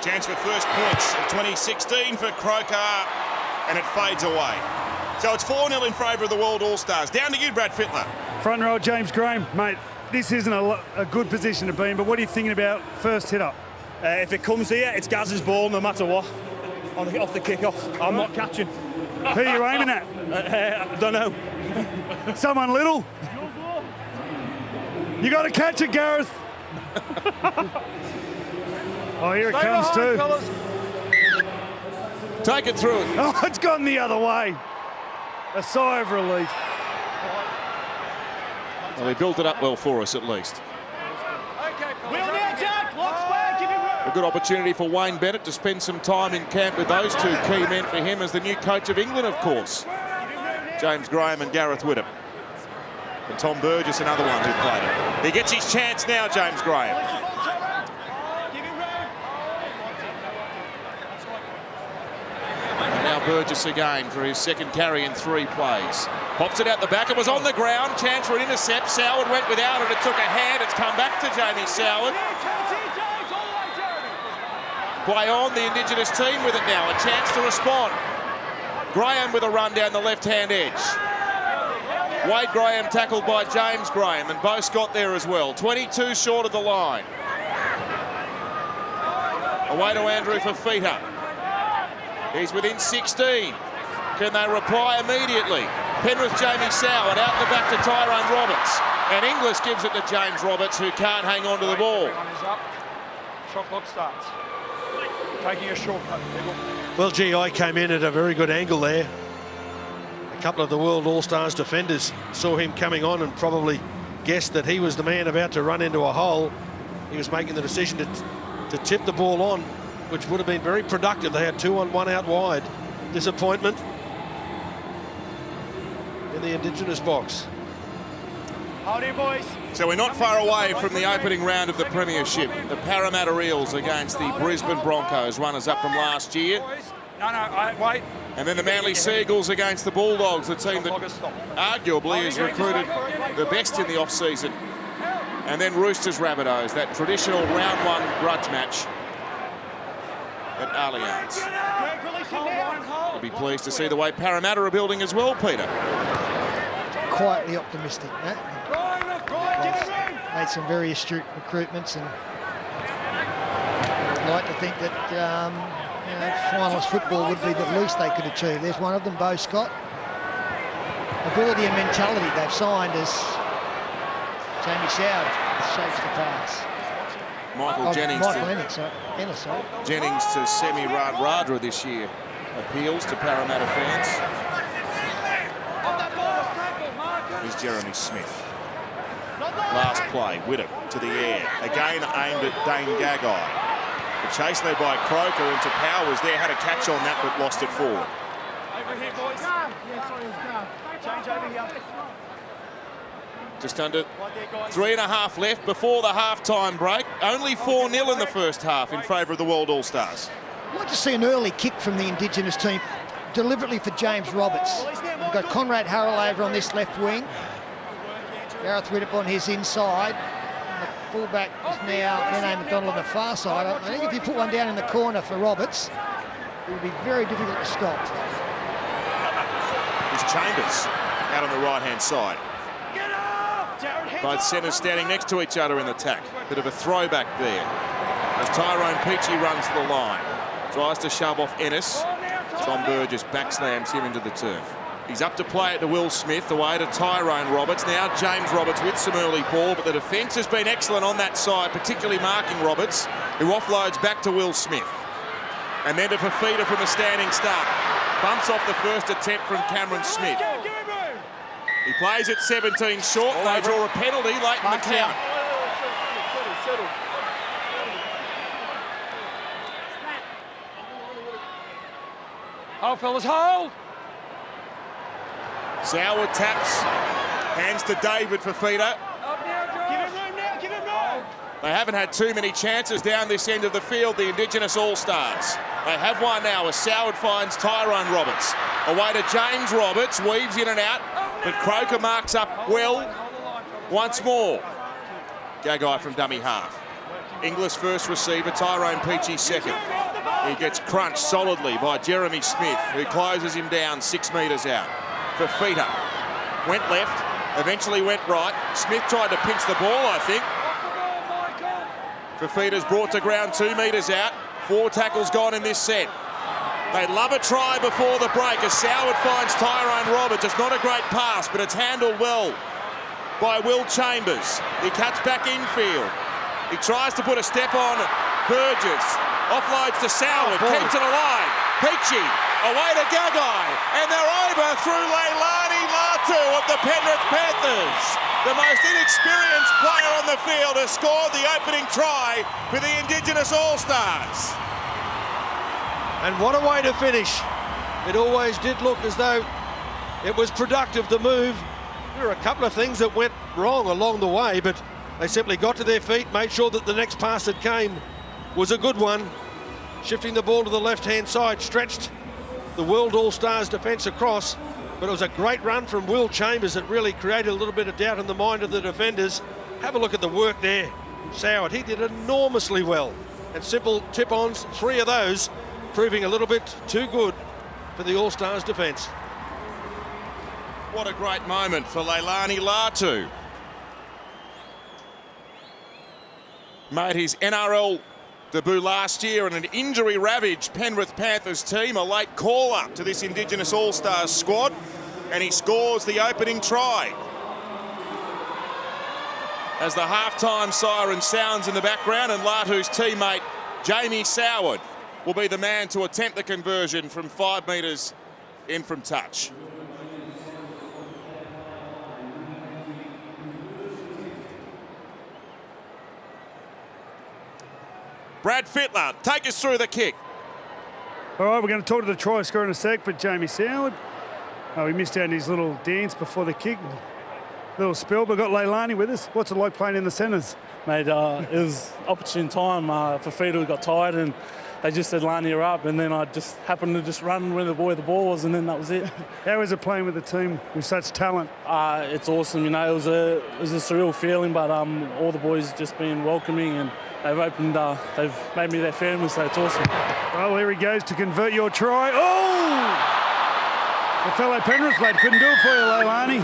Chance for first points of 2016 for Croker, and it fades away. So it's 4-0 in favour of the World All-Stars. Down to you, Brad Fittler. Front row, James Graham. Mate, this isn't a good position to be in, but what are you thinking about first hit up? If it comes here, it's Gaz's ball no matter what. Off the kick-off. I'm not catching. Who are you aiming at? I don't know. Someone little? You got to catch it, Gareth. Oh, here it comes too. Take it through. Oh, it's gone the other way. A sigh of relief. Well, he built it up well for us, at least. A good opportunity for Wayne Bennett to spend some time in camp with those two key men for him as the new coach of England, of course. James Graham and Gareth Widdop. And Tom Burgess, another one who played it. He gets his chance now, James Graham. And now Burgess again for his second carry in 3 plays. Pops it out the back. It was on the ground. Chance for an intercept. Soward went without it. It took a hand. It's come back to Jamie Soward. Play on, the Indigenous team with it now. A chance to respond. Graham with a run down the left-hand edge. Wade Graham tackled by James Graham, and both got there as well. 22 short of the line. Away to Andrew Fifita. He's within 16. Can they reply immediately? Penrith Jamie Soward out the back to Tyrone Roberts. And Inglis gives it to James Roberts, who can't hang on to the ball. Shot clock starts. Taking a shortcut. Well, GI came in at a very good angle there. A couple of the World All-Stars defenders saw him coming on and probably guessed that he was the man about to run into a hole. He was making the decision to tip the ball on. which would have been very productive. They had 2 on 1 out wide. Disappointment in the Indigenous box. Hold here, boys. So we're not far away from the opening round of the Premiership. The Parramatta Eels against the Brisbane Broncos, runners-up from last year. No, wait. And then the Manly Seagulls against the Bulldogs, the team that arguably has recruited the best in the off-season. And then Roosters Rabbitohs, that traditional round 1 grudge match at Allianz. You'll be pleased to see the way Parramatta are building as well, Peter. Quietly optimistic, Matt. They've made some very astute recruitments, and I'd like to think that finalist football would be the least they could achieve. There's one of them, Beau Scott. Ability and mentality they've signed as Jamie Soward shapes the pass. Michael Jennings. Michael Ennis, sorry. Jennings to Semi Radradra this year appeals to Parramatta fans. Here's Jeremy Smith. Last play, Whittock to the air. Again aimed at Dane Gagai. The chase there by Croker into Powers there, had a catch on that but lost it forward. Over here, boys. Change over here. Just under 3.5 left before the half-time break. Only 4-0 in the first half in favour of the World All-Stars. I'd like to see an early kick from the Indigenous team, deliberately for James Roberts. We've got Conrad Harrell over on this left wing. Gareth Widdop on his inside. And the fullback is now Nene McDonald on the far side. I think if you put one down in the corner for Roberts, it would be very difficult to stop. Here's Chambers out on the right-hand side. Both centres standing next to each other in the tack. Bit of a throwback there as Tyrone Peachey runs the line. Tries to shove off Ennis. Tom Burgess backslams him into the turf. He's up to play it to Will Smith, away to Tyrone Roberts. Now James Roberts with some early ball, but the defence has been excellent on that side, particularly marking Roberts, who offloads back to Will Smith. And then to Fafita from the standing start. Bumps off the first attempt from Cameron Smith. He plays at 17 short. They draw a penalty late in the count. Hold, fellas, hold! Soward taps, hands to David Fafita. Give him room! They haven't had too many chances down this end of the field, the Indigenous All-Stars. They have one now as Soward finds Tyrone Roberts. Away to James Roberts, weaves in and out, but Croker marks up well once more. Gagai from dummy half. Inglis first receiver, Tyrone Peachey second. He gets crunched solidly by Jeremy Smith, who closes him down 6 metres out. Fafita went left, eventually went right. Smith tried to pinch the ball, I think. Fafita's brought to ground 2 metres out. 4 tackles gone in this set. They love a try before the break as Soward finds Tyrone Roberts. It's not a great pass, but it's handled well by Will Chambers. He cuts back infield. He tries to put a step on Burgess. Offloads to Soward, keeps it alive. Peachey, away to Gagai, and they're over through Leilani Latu of the Penrith Panthers. The most inexperienced player on the field has scored the opening try for the Indigenous All-Stars. And what a way to finish. It always did look as though it was productive, the move. There were a couple of things that went wrong along the way, but they simply got to their feet, made sure that the next pass that came was a good one. Shifting the ball to the left-hand side, stretched the World All-Stars defence across, but it was a great run from Will Chambers that really created a little bit of doubt in the mind of the defenders. Have a look at the work there. Soward, he did enormously well. And simple tip-ons, 3 of those, proving a little bit too good for the All-Stars defence. What a great moment for Leilani Latu. Made his NRL debut last year in an injury-ravaged Penrith Panthers team, a late call-up to this Indigenous All-Stars squad, and he scores the opening try. As the half-time siren sounds in the background, and Latu's teammate Jamie Soward will be the man to attempt the conversion from 5 metres in from touch. Brad Fittler, take us through the kick. All right, we're going to talk to the try scorer in a sec, but Jamie Soward, we missed out on his little dance before the kick. Little spill, but got Leilani with us. What's it like playing in the centres? Mate, it was opportune time for Fiddle. Got tired and they just said line her up, and then I just happened to just run where the ball was, and then that was it. How is it playing with a team with such talent? It's awesome. You know, it was a surreal feeling, but all the boys just been welcoming, and they've made me their family, so it's awesome. Well, here he goes to convert your try. Oh! The fellow Penrith lad couldn't do it for you, Leilani.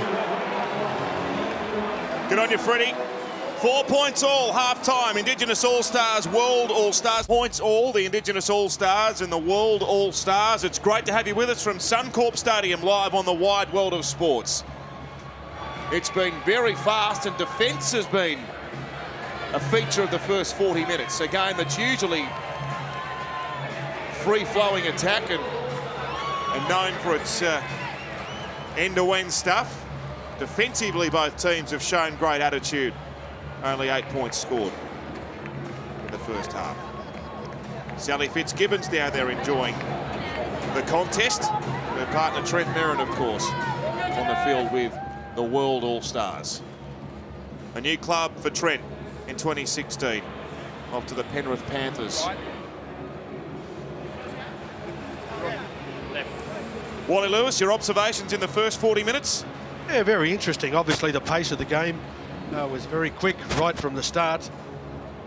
Good on you, Freddie. 4 points all, half-time. Indigenous All-Stars, World All-Stars. Points all, the Indigenous All-Stars and the World All-Stars. It's great to have you with us from Suncorp Stadium, live on the wide world of sports. It's been very fast, and defence has been a feature of the first 40 minutes. A game that's usually free-flowing attack and known for its end-to-end stuff. Defensively, both teams have shown great attitude. Only 8 points scored in the first half. Sally Fitzgibbons down there enjoying the contest. Her partner Trent Merrin, of course, on the field with the World All-Stars. A new club for Trent in 2016, off to the Penrith Panthers. Wally Lewis, your observations in the first 40 minutes? Yeah, very interesting. Obviously, the pace of the game was very quick right from the start.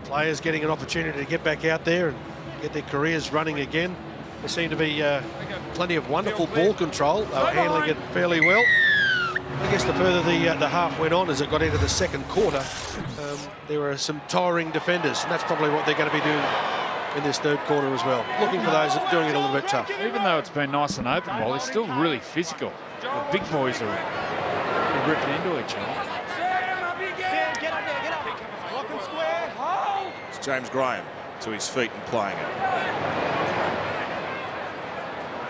Players getting an opportunity to get back out there and get their careers running again. There seemed to be plenty of wonderful ball control. They were handling it fairly well. I guess the further the half went on, as it got into the second quarter, there were some tiring defenders, and that's probably what they're going to be doing in this third quarter as well. Looking for those that are doing it a little bit tough. Even though it's been nice and open, well, it's still really physical. The big boys are ripping into each other. It's James Graham to his feet and playing it.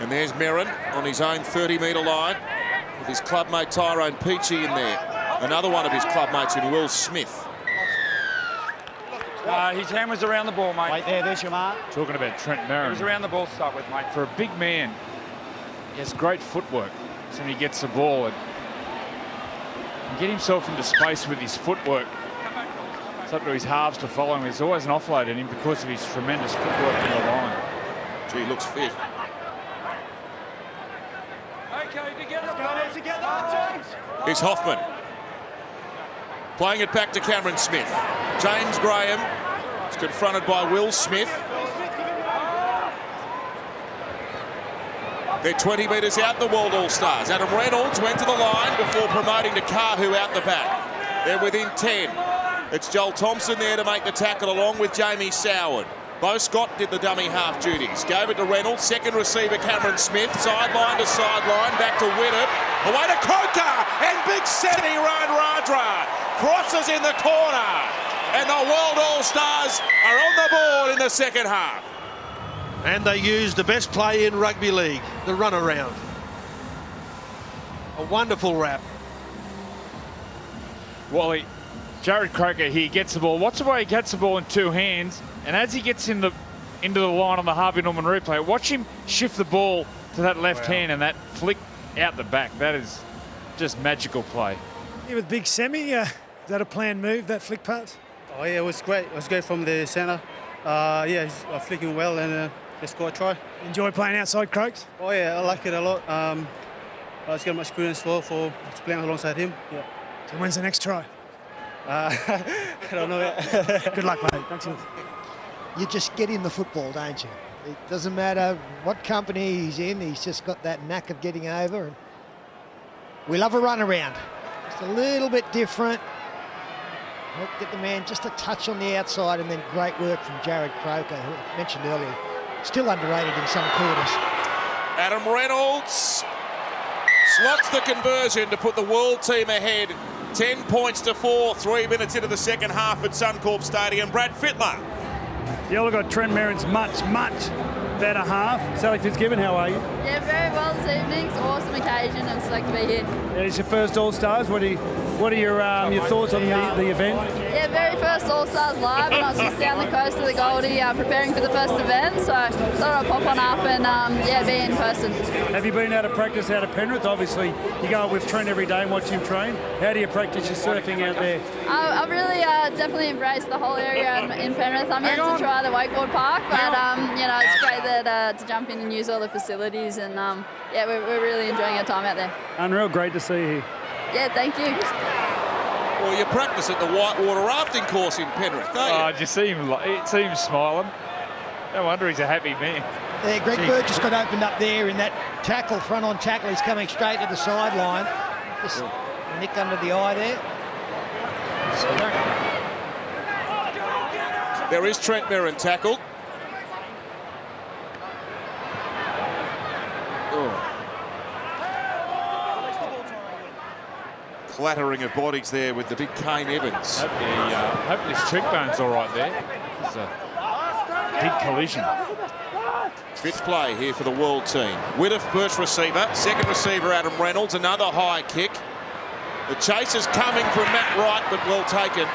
And there's Merrin on his own 30-metre line with his clubmate Tyrone Peachy in there. Another one of his clubmates in Will Smith. His hand was around the ball, mate. Wait there, there's your mark. Talking about Trent Merrin. He was around the ball to start with, mate. For a big man, he has great footwork. So when he gets the ball, and get himself into space with his footwork. It's up to his halves to follow him. There's always an offload in him because of his tremendous footwork in the line. Gee, looks fit. Okay, together, James. Here's Hoffman. Playing it back to Cameron Smith. James Graham is confronted by Will Smith. They're 20 metres out, the World All-Stars. Adam Reynolds went to the line before promoting to Kahu out the back. They're within 10. It's Joel Thompson there to make the tackle along with Jamie Soward. Bo Scott did the dummy half duties. Gave it to Reynolds. Second receiver Cameron Smith. Sideline to sideline. Back to Winnett. Away to Coker. And big 70 run Radra. Crosses in the corner. And the World All-Stars are on the board in the second half. And they used the best play in rugby league, the runaround. A wonderful wrap. Wally, Jared Croker here gets the ball. Watch the way he gets the ball in two hands. And as he gets into the line on the Harvey Norman replay, watch him shift the ball to that left hand and that flick out the back. That is just magical play. Yeah, with Big Semi, is that a planned move, that flick pass? Oh yeah, it was great. It was great from the centre. Yeah, he's flicking well, and they scored a try. Enjoy playing outside, Croaks? Oh yeah, I like it a lot. I was getting much experience well for playing alongside him. Yeah. So when's the next try? I don't know yet. Good luck, mate. Thanks. You just get in the football, don't you? It doesn't matter what company he's in, he's just got that knack of getting over. And we love a run around. Just a little bit different. Help get the man just a touch on the outside, and then great work from Jared Croker, who I mentioned earlier. Still underrated in some quarters. Adam Reynolds slots the conversion to put the world team ahead. 10 points to 4, 3 minutes into the second half at Suncorp Stadium. Brad Fittler. Yeah, look at Trent Merrin's much better half. Sally Fitzgibbon, how are you? Yeah, very well this evening. It's an awesome occasion. I'm stoked to be here. Yeah, it's your first All-Stars. What do you What are your thoughts on the event? Yeah, very first All-Stars live, and I was just down the coast of the Goldie preparing for the first event, so I thought I'd pop one up and yeah, be in person. Have you been out of practice out of Penrith? Obviously, you go out with Trent every day and watch him train. How do you practice your surfing out there? I've really definitely embraced the whole area in Penrith. I'm yet to try the wakeboard park, but you know, it's great that to jump in and use all the facilities, and yeah, we're really enjoying our time out there. Unreal, great to see you here. Yeah, thank you. Well, you practice at the whitewater rafting course in Penrith, don't you? Oh, just see him smiling. No wonder he's a happy man. Yeah, Greg Bird just got opened up there in that tackle, front on tackle. He's coming straight to the sideline. Just nick under the eye there. There is Trent Merrin tackled. Clattering of bodies there with the big Kane Evans. Hopefully his cheekbone's all right there. It's a big collision. Fifth play here for the world team. Whittoff, first receiver. Second receiver, Adam Reynolds. Another high kick. The chase is coming from Matt Wright, but well taken.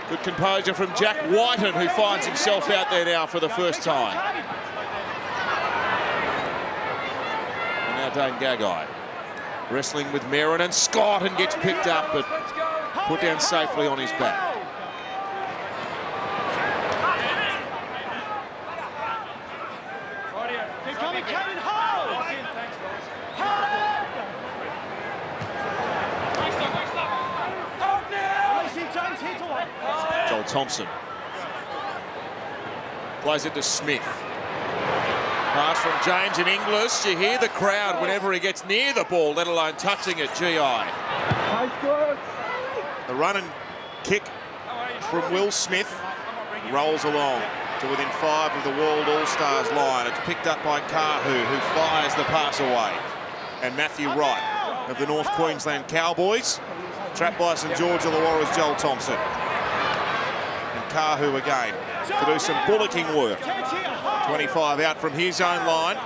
Good composure from Jack Whiten, who finds himself out there now for the first time. And now Dane Gagai. Wrestling with Merrin and Scott, and gets picked up but put down safely on his back. Joel Thompson plays it to Smith. Pass from James in English. You hear the crowd whenever he gets near the ball, let alone touching it. GI. The run and kick from Will Smith rolls along to within 5 of the World All-Stars line. It's picked up by Kahu, who fires the pass away. And Matthew Wright of the North Queensland Cowboys, trapped by St George Illawarra's Joel Thompson. And Kahu again to do some bullocking work. 25 out from his own line.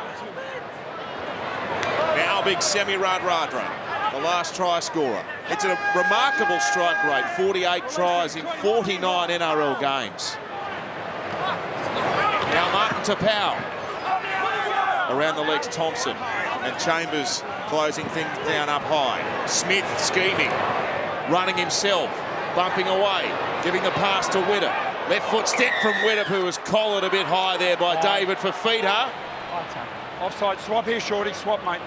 Now big Semi Radradra, the last try scorer. It's a remarkable strike rate, 48 tries in 49 NRL games. Now Martin Tapau. Around the legs Thompson, and Chambers closing things down up high. Smith scheming, running himself, bumping away, giving the pass to Whittoff. Left foot step from Whittoff, who was collared a bit high there by David Fifita. Offside, swap here, Shorty, swap, mate.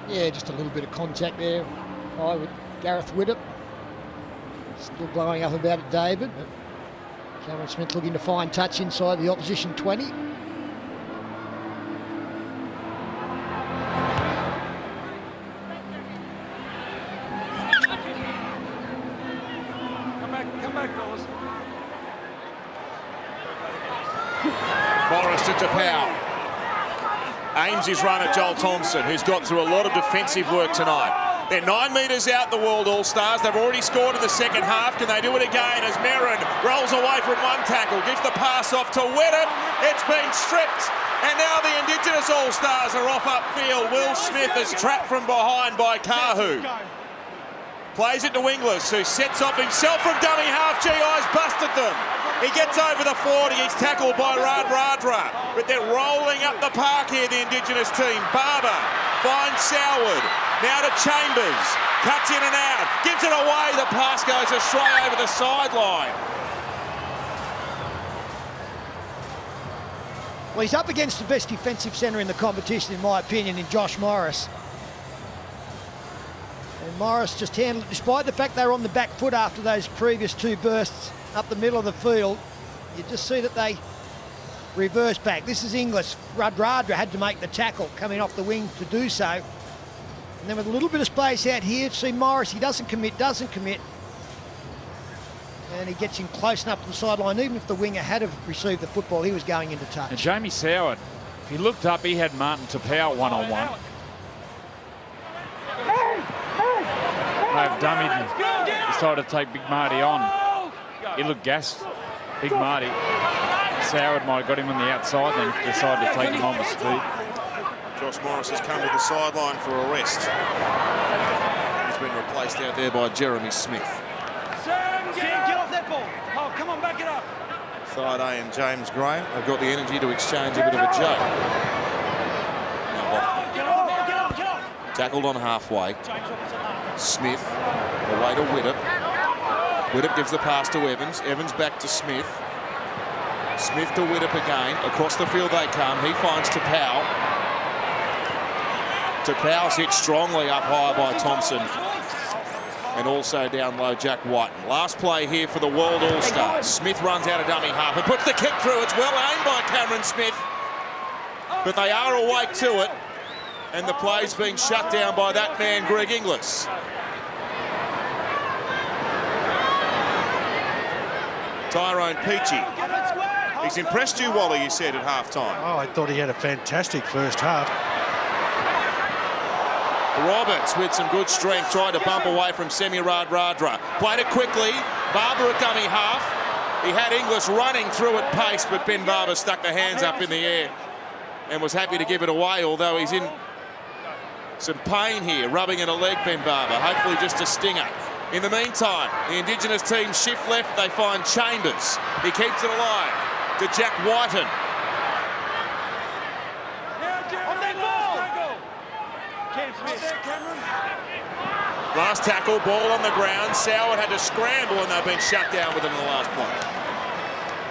Yeah, just a little bit of contact there. High with Gareth Whittoff. Still blowing up about it, David. But Cameron Smith looking to find touch inside the opposition 20. Come back, fellas. Morris to Tapau. Aims his run at Joel Thompson, who's got through a lot of defensive work tonight. They're 9 metres out, the World All-Stars. They've already scored in the second half. Can they do it again as Merrin rolls away from one tackle, gives the pass off to Whittoff. It's been stripped. And now the Indigenous All-Stars are off upfield. Will Smith is trapped from behind by Kahu. Plays it to Inglis, who sets off himself from dummy half. GI's busted them. He gets over the 40. He's tackled by Radradra. But they're rolling up the park here, the Indigenous team. Barber finds Soward. Now to Chambers. Cuts in and out. Gives it away. The pass goes astray over the sideline. Well, he's up against the best defensive centre in the competition, in my opinion, in Josh Morris. And Morris just handled it, despite the fact they were on the back foot after those previous 2 bursts up the middle of the field. You just see that they reverse back. This is Inglis. Radradra had to make the tackle coming off the wing to do so. And then with a little bit of space out here, see Morris, he doesn't commit. And he gets him close enough to the sideline. Even if the winger had have received the football, he was going into touch. And Jamie Soward, if he looked up, he had Martin Tapau one-on-one. They've dummied and decided to take Big Marty on. He looked gassed. Big Marty. Soward might have got him on the outside, then decided to take him on with speed. Josh Morris has come to the sideline for a rest. He's been replaced out there by Jeremy Smith. Sam, get off that ball. Oh, come on, back it up. Thaiday and James Graham have got the energy to exchange a bit of a joke. Get off. Tackled on halfway. Smith away to Widdop. Widdop gives the pass to Evans. Evans back to Smith. Smith to Widdop again. Across the field they come. He finds Tapau. Tapau's hit strongly up high by Thompson. And also down low, Jack Whiten. Last play here for the World All-Stars. Smith runs out of dummy half and puts the kick through. It's well aimed by Cameron Smith. But they are awake to it. And the play's being shut down by that man, Greg Inglis. Tyrone Peachey. He's impressed you, Wally, you said at half-time. Oh, I thought he had a fantastic first half. Roberts with some good strength tried to bump away from Semi Radradra. Played it quickly. Barber at dummy half. He had Inglis running through at pace, but Ben Barber stuck the hands up in the air and was happy to give it away, although he's in some pain here, rubbing in a leg, Ben Barber. Hopefully just a stinger. In the meantime, the Indigenous team shift left. They find Chambers. He keeps it alive to Jack Whiten. Last tackle, ball on the ground. Soward had to scramble and they've been shut down within the last play.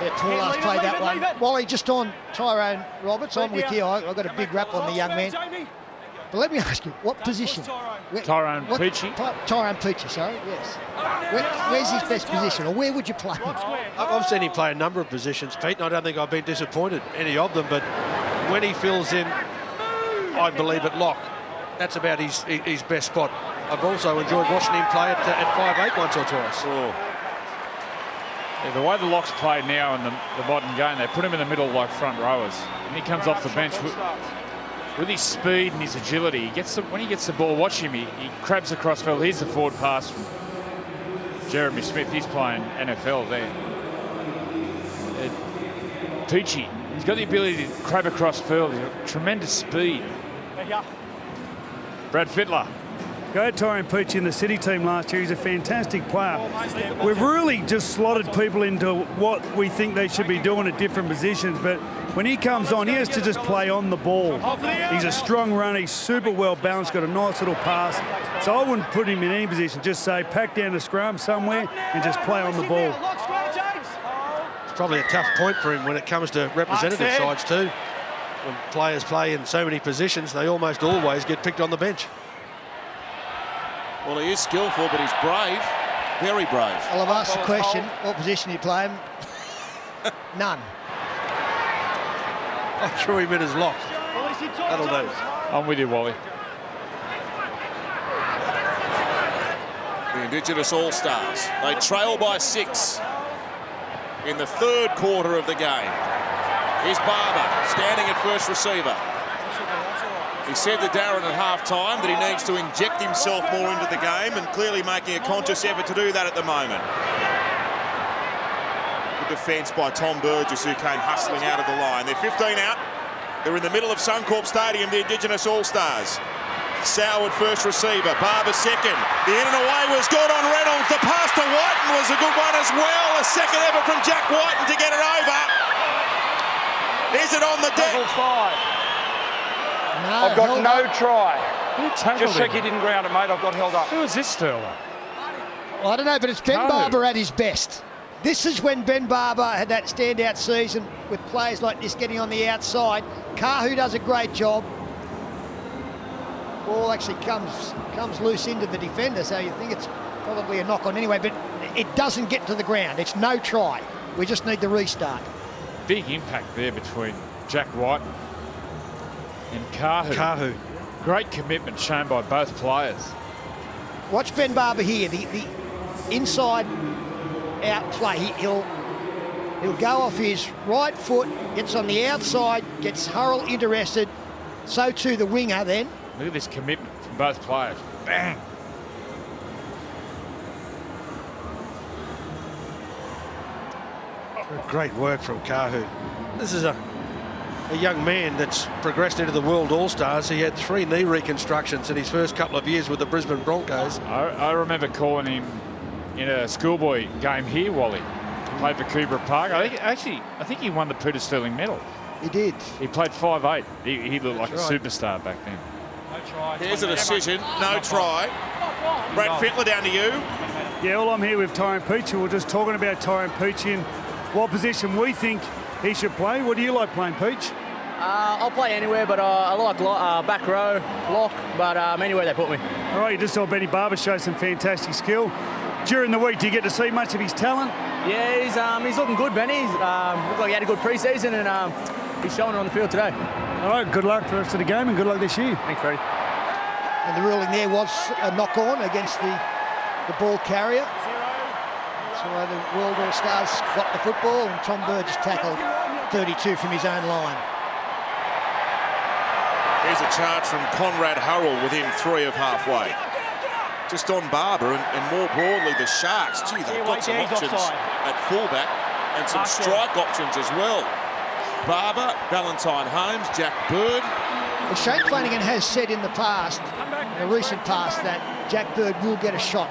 Yeah, Torlas played that one. Wally, just on Tyrone Roberts, I'm with you. I've got a big rap on the young man. But let me ask you, what position? Tyrone Peachey. Tyrone Peachey, sorry, yes. Where's his best position, or where would you play him? I've seen him play a number of positions, Pete, and I don't think I've been disappointed any of them, but when he fills in, I believe, at lock, that's about his best spot. I've also enjoyed watching him play at 5'8" once or twice. Oh. Yeah, the way the lock's played now in the modern game, they put him in the middle like front rowers, and he comes off the bench with his speed and his agility. When he gets the ball, watch him, he crabs across field. Here's the forward pass from Jeremy Smith. He's playing NFL there. Peachey, he's got the ability to crab across field. He's got tremendous speed. Brad Fittler. Go Tyrone Peachey in the City team last year. He's a fantastic player. We've really just slotted people into what we think they should be doing at different positions, but when he comes on, he has to just play on the ball. He's a strong runner. He's super well balanced, got a nice little pass. So I wouldn't put him in any position. Just say pack down the scrum somewhere and just play on the ball. It's probably a tough point for him when it comes to representative sides too. When players play in so many positions, they almost always get picked on the bench. Well, he is skillful, but he's brave. Very brave. Well, I've asked the question, what position you play him? None. I threw him in as lock. That'll do. I'm with you, Wally. The Indigenous All-Stars. They trail by 6 in the third quarter of the game. Here's Barber standing at first receiver. He said to Darren at half-time that he needs to inject himself more into the game and clearly making a conscious effort to do that at the moment. Good defence by Tom Burgess, who came hustling out of the line. They're 15 out. They're in the middle of Suncorp Stadium, the Indigenous All-Stars. Soward first receiver, Barber second. The in and away was good on Reynolds. The pass to Whiten was a good one as well. A second effort from Jack Whiten to get it over. Is it on the deck? No, I've got no try. Just check he didn't ground it, mate. I've got held up. Who is this Sterler? Well, I don't know, but it's Ben Barber at his best. This is when Ben Barber had that standout season with players like this getting on the outside. Kahu does a great job. Ball actually comes loose into the defender, so you think it's probably a knock on anyway, but it doesn't get to the ground. It's no try. We just need the restart. Big impact there between Jack White and Kahu. Great commitment shown by both players. Watch Ben Barber here. The inside out play. He'll go off his right foot, gets on the outside, gets Hurrell interested. So too the winger then. Look at this commitment from both players. Bang. Great work from Kahu. This is a a young man that's progressed into the World All-Stars. He had 3 knee reconstructions in his first couple of years with the Brisbane Broncos. I remember calling him in a schoolboy game here, Wally. He played for Coomera Park. I think he won the Peter Sterling medal. He did. He played 5'8". He looked like a superstar back then. Here's a decision, no try. Brad Fittler, down to you. Yeah, well, I'm here with Tyrone Peachey. We're just talking about Tyrone Peachey and what position we think he should play. What do you like playing, Peach? I'll play anywhere, but I like back row, lock, but anywhere they put me. All right, you just saw Benny Barber show some fantastic skill. During the week, do you get to see much of his talent? Yeah, he's looking good, Benny. Looked like he had a good pre-season, and he's showing it on the field today. All right, good luck for the rest of the game and good luck this year. Thanks, Freddie. And the ruling there was a knock-on against the ball carrier. So the World All-Stars got the football and Tom Burgess tackled 32 from his own line. Here's a charge from Conrad Hurrell within 3 of halfway. Just on Barber and more broadly the Sharks. Gee, they've got some options at fullback and some strike options as well. Barber, Valentine Holmes, Jack Bird. Well, Shane Flanagan has said in the past, in the recent past, that Jack Bird will get a shot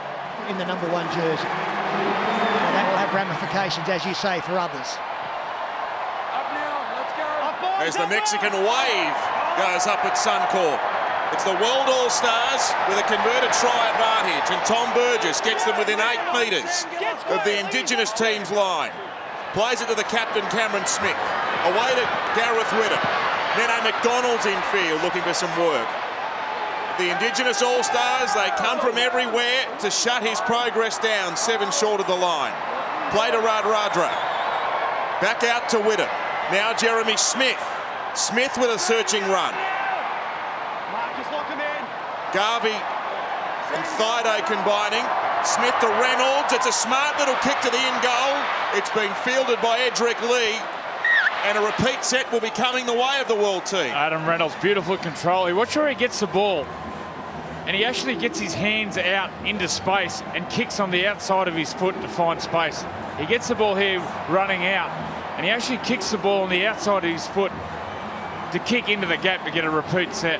in the number 1 jersey. And that will have ramifications, as you say, for others. As the Mexican wave goes up at Suncorp. It's the World All-Stars with a converted try advantage, and Tom Burgess gets them within 8 metres of the Indigenous team's line. Plays it to the captain, Cameron Smith. Away to Gareth Whittam. Nene McDonald's in field looking for some work. The Indigenous All-Stars, they come from everywhere to shut his progress down, 7 short of the line. Play to Radradra. Back out to Whittam. Now Jeremy Smith. Smith with a searching run. Garvey and Thido combining. Smith to Reynolds. It's a smart little kick to the in goal. It's been fielded by Edric Lee. And a repeat set will be coming the way of the world team. Adam Reynolds, beautiful control. Watch where he gets the ball. And he actually gets his hands out into space and kicks on the outside of his foot to find space. He gets the ball here running out. And he actually kicks the ball on the outside of his foot to kick into the gap to get a repeat set.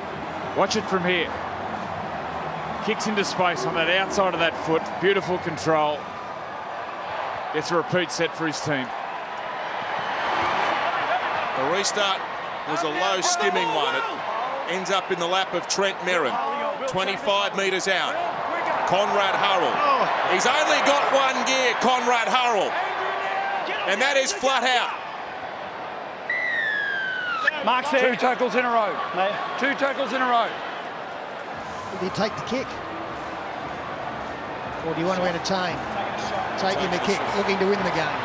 Watch it from here. Kicks into space on that outside of that foot. Beautiful control. Gets a repeat set for his team. The restart was a low skimming one. It ends up in the lap of Trent Merrin. 25 metres out. Conrad Hurrell. He's only got 1 gear, Conrad Hurrell. And that is flat out. Mark's there. 2 tackles in a row. 2 tackles in a row. Do you take the kick? Or do you want to entertain? Taking the kick, looking to win the game.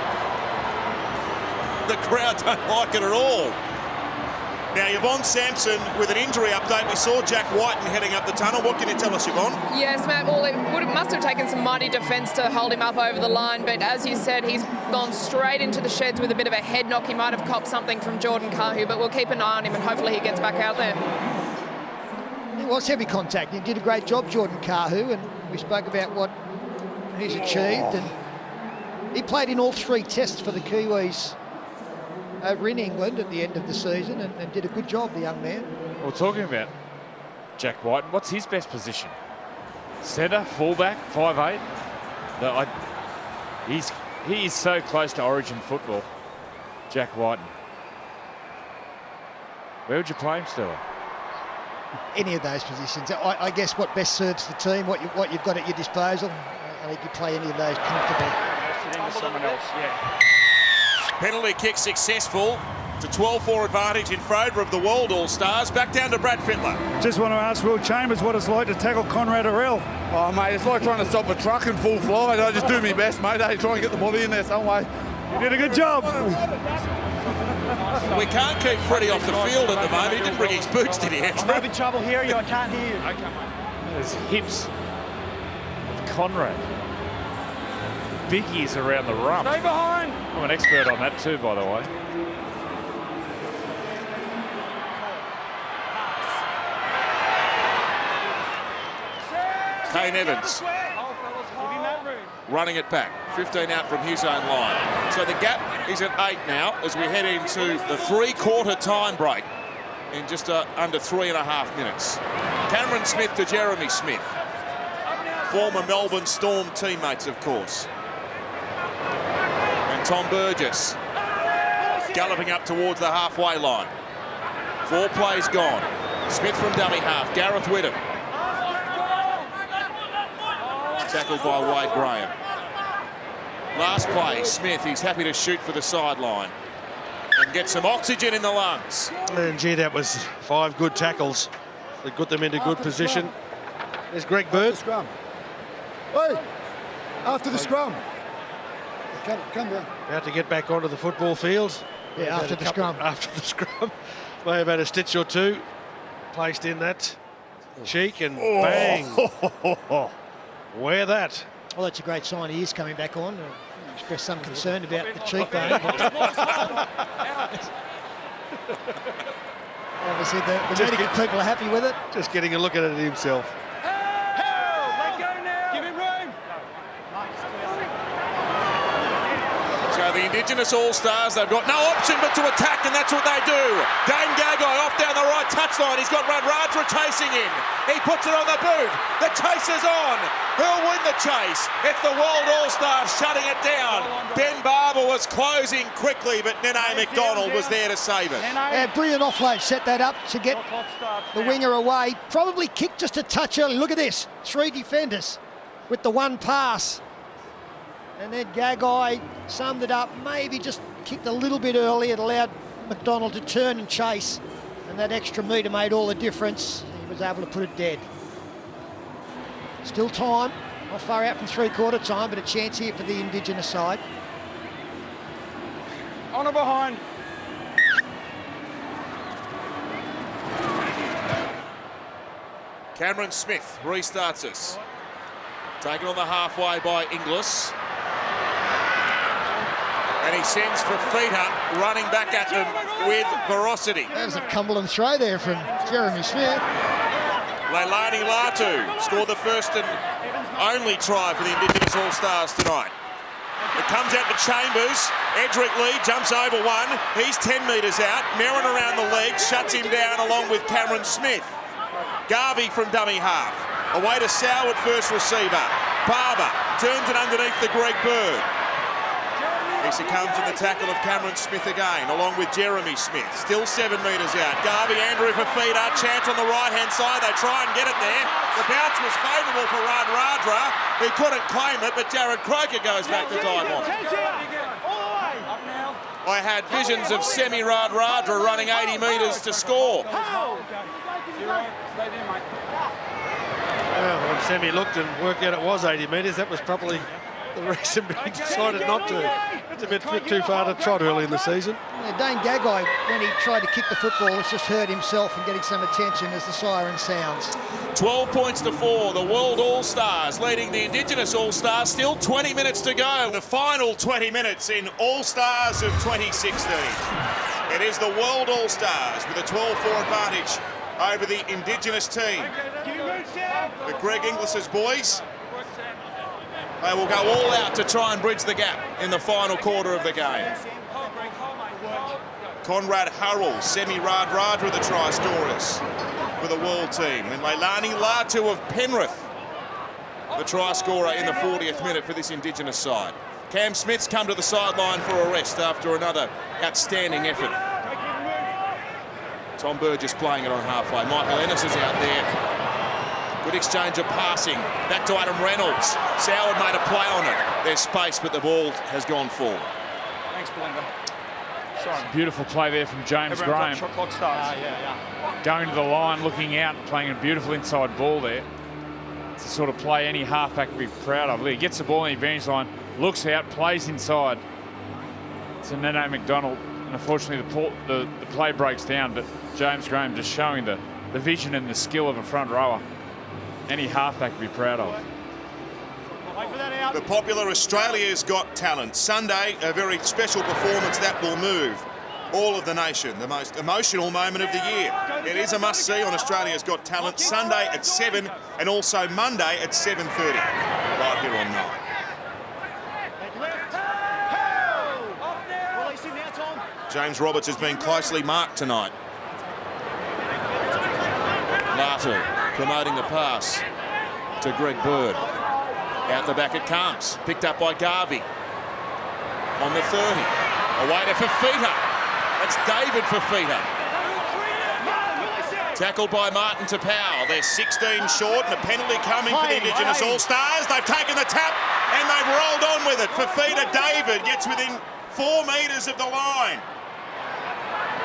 The crowd don't like it at all. Now, Yvonne Sampson with an injury update. We saw Jack Whiten heading up the tunnel. What can you tell us, Yvonne? Yes, Matt, well, must have taken some mighty defence to hold him up over the line, but as you said, he's gone straight into the sheds with a bit of a head knock. He might have copped something from Jordan Kahu, but we'll keep an eye on him and hopefully he gets back out there. It was heavy contact. He did a great job, Jordan Kahu, and we spoke about what he's achieved. And he played in all 3 tests for the Kiwis over in England at the end of the season and did a good job, the young man. Well, talking about Jack Whiten, what's his best position? Centre, fullback, 5'8". He is so close to Origin football, Jack Whiten. Where would you play him, Stella? Any of those positions. I guess what best serves the team, what you've got at your disposal. I think you play any of those comfortably. Someone else, yeah. Penalty kick successful. It's a 12-4 advantage in favour of the World All-Stars. Back down to Brad Fittler. Just want to ask Will Chambers what it's like to tackle Conrad Hurrell. Oh, mate, it's like trying to stop a truck in full flight. I just do my best, mate. I try and get the body in there some way. You did a good job. We can't keep Freddie off the field at the moment. He didn't bring his boots, did he, Andrew? I'm having trouble hearing you. I can't hear you. Okay, mate. There's hips of Conrad. Biggies around the rump. Stay behind. I'm an expert on that too, by the way. Kane Evans. Give him that room. running it back. 15 out from his own line. So the gap is at 8 now as we head into the three-quarter time break in just under 3.5 minutes. Cameron Smith to Jeremy Smith. Former Melbourne Storm teammates, of course. And Tom Burgess galloping up towards the halfway line. 4 plays gone. Smith from dummy half. Gareth Whittam. Tackled by Wade Graham. Last play, Smith, he's happy to shoot for the sideline and get some oxygen in the lungs. And gee, that was 5 good tackles that got them into good position. There's Greg Bird. Scrum. Hey, after the scrum. Come down. About to get back onto the football field. Yeah, after the scrum. After the scrum. May have had a stitch or two placed in that cheek and bang. Wear that. Well, that's a great sign he is coming back on. Express some concern about the cheekbone. Obviously, the medical people are happy with it. Just getting a look at it himself. So the Indigenous All-Stars, they've got no option but to attack, and that's what they do. Dane Gagai off down the right touchline. He's got Radradra chasing him. He puts it on the boot. The chase is on. Who'll win the chase? It's the World All-Stars shutting it down. Ben Barber was closing quickly, but Nene McDonald was there to save it. Yeah, brilliant offload. Set that up to get the winger away. Probably kicked just a touch early. Look at this. 3 defenders with the 1 pass. And then Gagai summed it up, maybe just kicked a little bit early. It allowed McDonald to turn and chase, and that extra metre made all the difference. He was able to put it dead. Still time, not far out from three-quarter time, but a chance here for the Indigenous side. On or behind. Cameron Smith restarts us. Taken on the halfway by Inglis. And he sends Fifita running back at them with ferocity. That was a Cumberland throw there from Jeremy Smith. Leilani Latu scored the first and only try for the Indigenous All-Stars tonight. It comes out to Chambers. Edric Lee jumps over one. He's 10 metres out. Merrin around the legs, shuts him down along with Cameron Smith. Garvey from dummy half. Away to Sow at first receiver. Barber turns it underneath the Greg Bird. He succumbs in the tackle of Cameron Smith again, along with Jeremy Smith. Still 7 metres out. Garvey, Andrew Fifita, chance on the right-hand side. They try and get it there. The bounce was favourable for Radradra. He couldn't claim it, but Jared Croker goes back to dive on. I had visions of Semi Radradra running 80 metres to score. Well, when Semi looked and worked out it was 80 metres, that was probably the reason he decided not to. It's a bit too far to trot early in the season. Yeah, Dane Gagai, when he tried to kick the football, has just hurt himself and getting some attention as the siren sounds. 12 points to 4, the World All-Stars leading the Indigenous All-Stars. Still 20 minutes to go. The final 20 minutes in All-Stars of 2016. It is the World All-Stars with a 12-4 advantage over the Indigenous team. But Greg Inglis's boys, they will go all out to try and bridge the gap in the final quarter of the game. Conrad Hurrell, Semi Radradra, the try scorers for the world team. And Leilani Latu of Penrith, the try scorer in the 40th minute for this Indigenous side. Cam Smith's come to the sideline for a rest after another outstanding effort. Tom Burgess playing it on halfway. Michael Ennis is out there. Good exchange of passing. Back to Adam Reynolds. Soward made a play on it. There's space, but the ball has gone forward. Thanks, Belinda. Beautiful play there from James Graham. Shot clock starts. Going to the line, looking out, playing a beautiful inside ball there. It's the sort of play any halfback would be proud of. He gets the ball in the advantage line, looks out, plays inside to Nene McDonald. And unfortunately, the play breaks down, but James Graham just showing the vision and the skill of a front rower. Any halfback would be proud of. The popular Australia's Got Talent. Sunday, a very special performance that will move all of the nation. The most emotional moment of the year. It is a must-see on Australia's Got Talent. Sunday at 7 and also Monday at 7:30. Right here on 9. James Roberts has been closely marked tonight. Lartle promoting the pass to Greg Bird. Out the back it comes. Picked up by Garvey. On the 30. Away to Fafita. That's David Fafita. Tackled by Martin Tapau. They're 16 short and a penalty coming for the Indigenous All-Stars. They've taken the tap and they've rolled on with it. Fafita David gets within 4 metres of the line.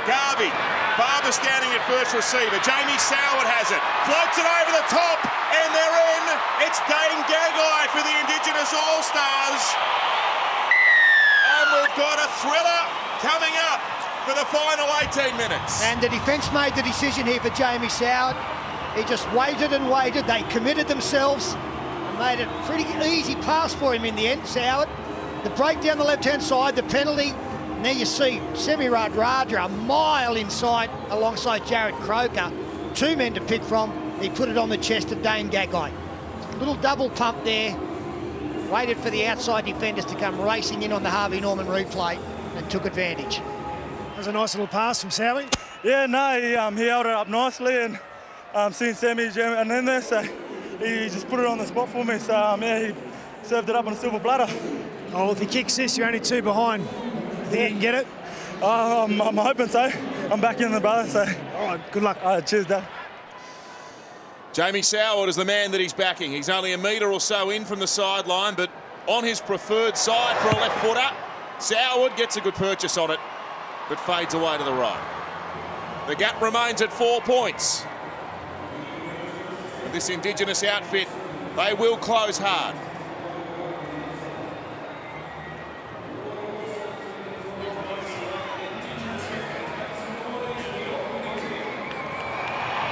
Garvey. Barber standing at first receiver. Jamie Soward has it. Floats it over the top and they're in. It's Dane Gagai for the Indigenous All-Stars. And we've got a thriller coming up for the final 18 minutes. And the defence made the decision here for Jamie Soward. He just waited and waited. They committed themselves and made it a pretty easy pass for him in the end, Soward. The break down the left-hand side, the penalty. And there you see Semirad Raja a mile inside alongside Jared Croker. 2 men to pick from. He put it on the chest of Dane Gagai. Little double pump there. Waited for the outside defenders to come racing in on the Harvey Norman replay and took advantage. That was a nice little pass from Sally. Yeah, no, he held it up nicely and seen Sammy jam and in there, so he just put it on the spot for me. So yeah, he served it up on a silver platter. Oh, well, if he kicks this, you're only 2 behind. Think he can get it? I'm hoping so. I'm back in the brother, so. All right, good luck. Cheers, Dad. Jamie Soward is the man that he's backing. He's only a metre or so in from the sideline, but on his preferred side for a left footer. Soward gets a good purchase on it, but fades away to the right. The gap remains at 4 points. And this Indigenous outfit, they will close hard.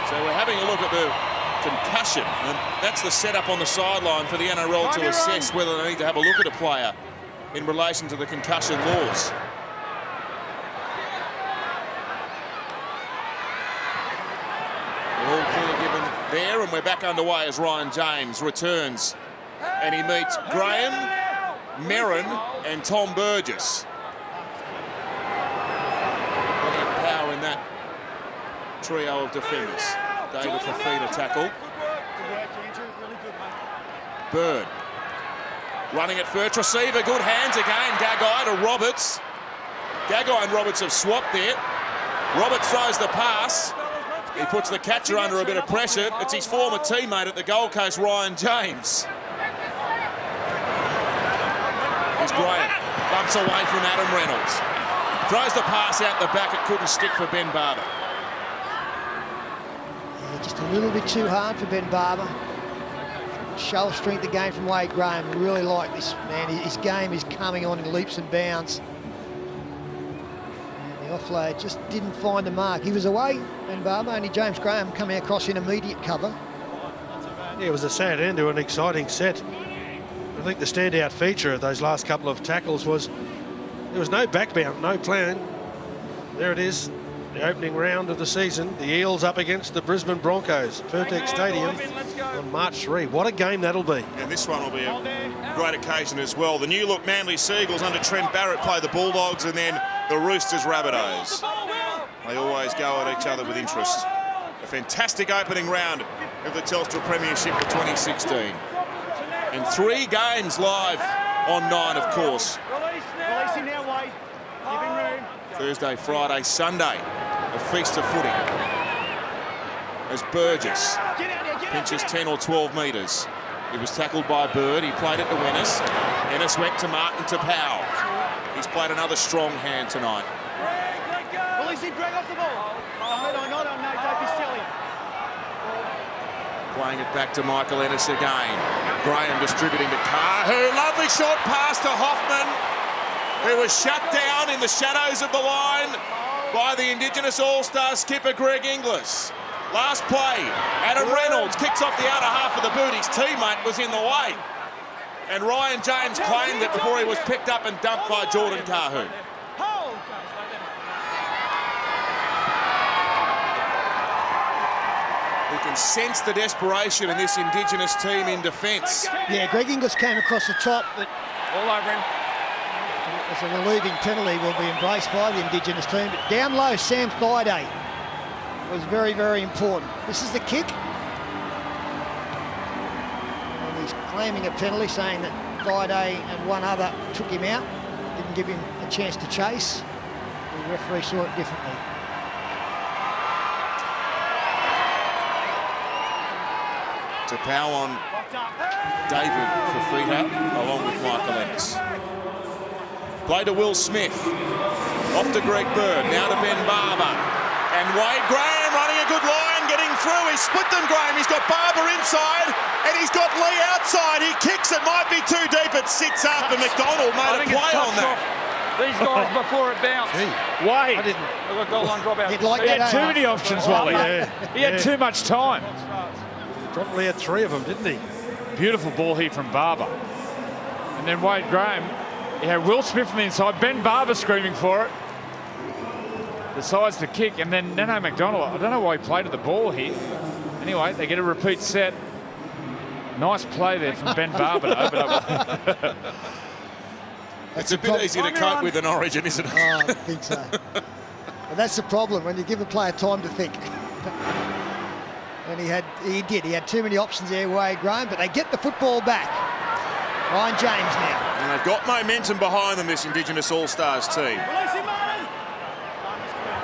So we're having a look at the concussion, and that's the setup on the sideline for the NRL to assess whether they need to have a look at a player in relation to the concussion laws. All clear given there, and we're back underway as Ryan James returns, and he meets Graham, Merrin and Tom Burgess. Plenty of power in that trio of defenders. David Fafita tackle. Bird running at first receiver, good hands again. Gagai to Roberts. Gagai and Roberts have swapped there. Roberts throws the pass. He puts the catcher under a bit of pressure. It's his former teammate at the Gold Coast, Ryan James. Here's Graham. Bumps away from Adam Reynolds. Throws the pass out the back. It couldn't stick for Ben Barber. Just a little bit too hard for Ben Barber. Show of strength again from Wade Graham. Really like this man. His game is coming on in leaps and bounds. And the offload just didn't find the mark. He was away, Ben Barber, only James Graham coming across in immediate cover. Yeah, it was a sad end to an exciting set. I think the standout feature of those last couple of tackles was there was no backbound, no plan. There it is. The opening round of the season, the Eels up against the Brisbane Broncos, Pertex Stadium on March 3. What a game that'll be. And this one will be a great occasion as well. The new look Manly Seagulls under Trent Barrett play the Bulldogs, and then the Roosters Rabbitohs. They always go at each other with interest. A fantastic opening round of the Telstra Premiership for 2016. And 3 games live on 9, of course. Release him now, Wade. Give him room. Thursday, Friday, Sunday, a feast of footy. As Burgess pinches 10 or 12 metres. He was tackled by Bird. He played it to Ennis. Ennis went to Martin Tapau. He's played another strong hand tonight. Release him, Greg, off the ball. No, don't be silly. Playing it back to Michael Ennis again. Graham distributing to Carr. Lovely short pass to Hoffman, who was shut down in the shadows of the line by the Indigenous All-Star skipper Greg Inglis. Last play, Adam Reynolds kicks off the outer half of the boot. His teammate was in the way. And Ryan James claimed it before he was picked up and dumped by Jordan Kahu. You can sense the desperation in this Indigenous team in defence. Yeah, Greg Inglis came across the top, but all over him. as a relieving penalty will be embraced by the Indigenous team. But down low, Sam Thaiday was very, very important. This is the kick. And he's claiming a penalty, saying that Thaiday and one other took him out, didn't give him a chance to chase. The referee saw it differently. Tapau on David Fifita, along with Michael Ennis. Play to Will Smith. Off to Greg Bird. Now to Ben Barber. And Wade Graham running a good line, getting through. He's split them, Graham. He's got Barber inside, and he's got Lee outside. He kicks. It might be too deep. It sits up, and McDonald made a play on that. These guys before it bounced. Wade. I didn't. I got goal line drop out. He had too many options, Wally. He had too much time. Probably had 3 of them, didn't he? Beautiful ball here from Barber. And then Wade Graham. He had Will Smith from the inside. Ben Barber screaming for it. Decides to kick. And then Nano McDonald. I don't know why he played at the ball here. Anyway, they get a repeat set. Nice play there from Ben Barber to open up. It's a bit easier to cope with in Origin, isn't it? Oh, I think so. And that's the problem when you give a player time to think. And he had too many options there, Wade Graham, but they get the football back. Ryan James now. And they've got momentum behind them, this Indigenous All-Stars team.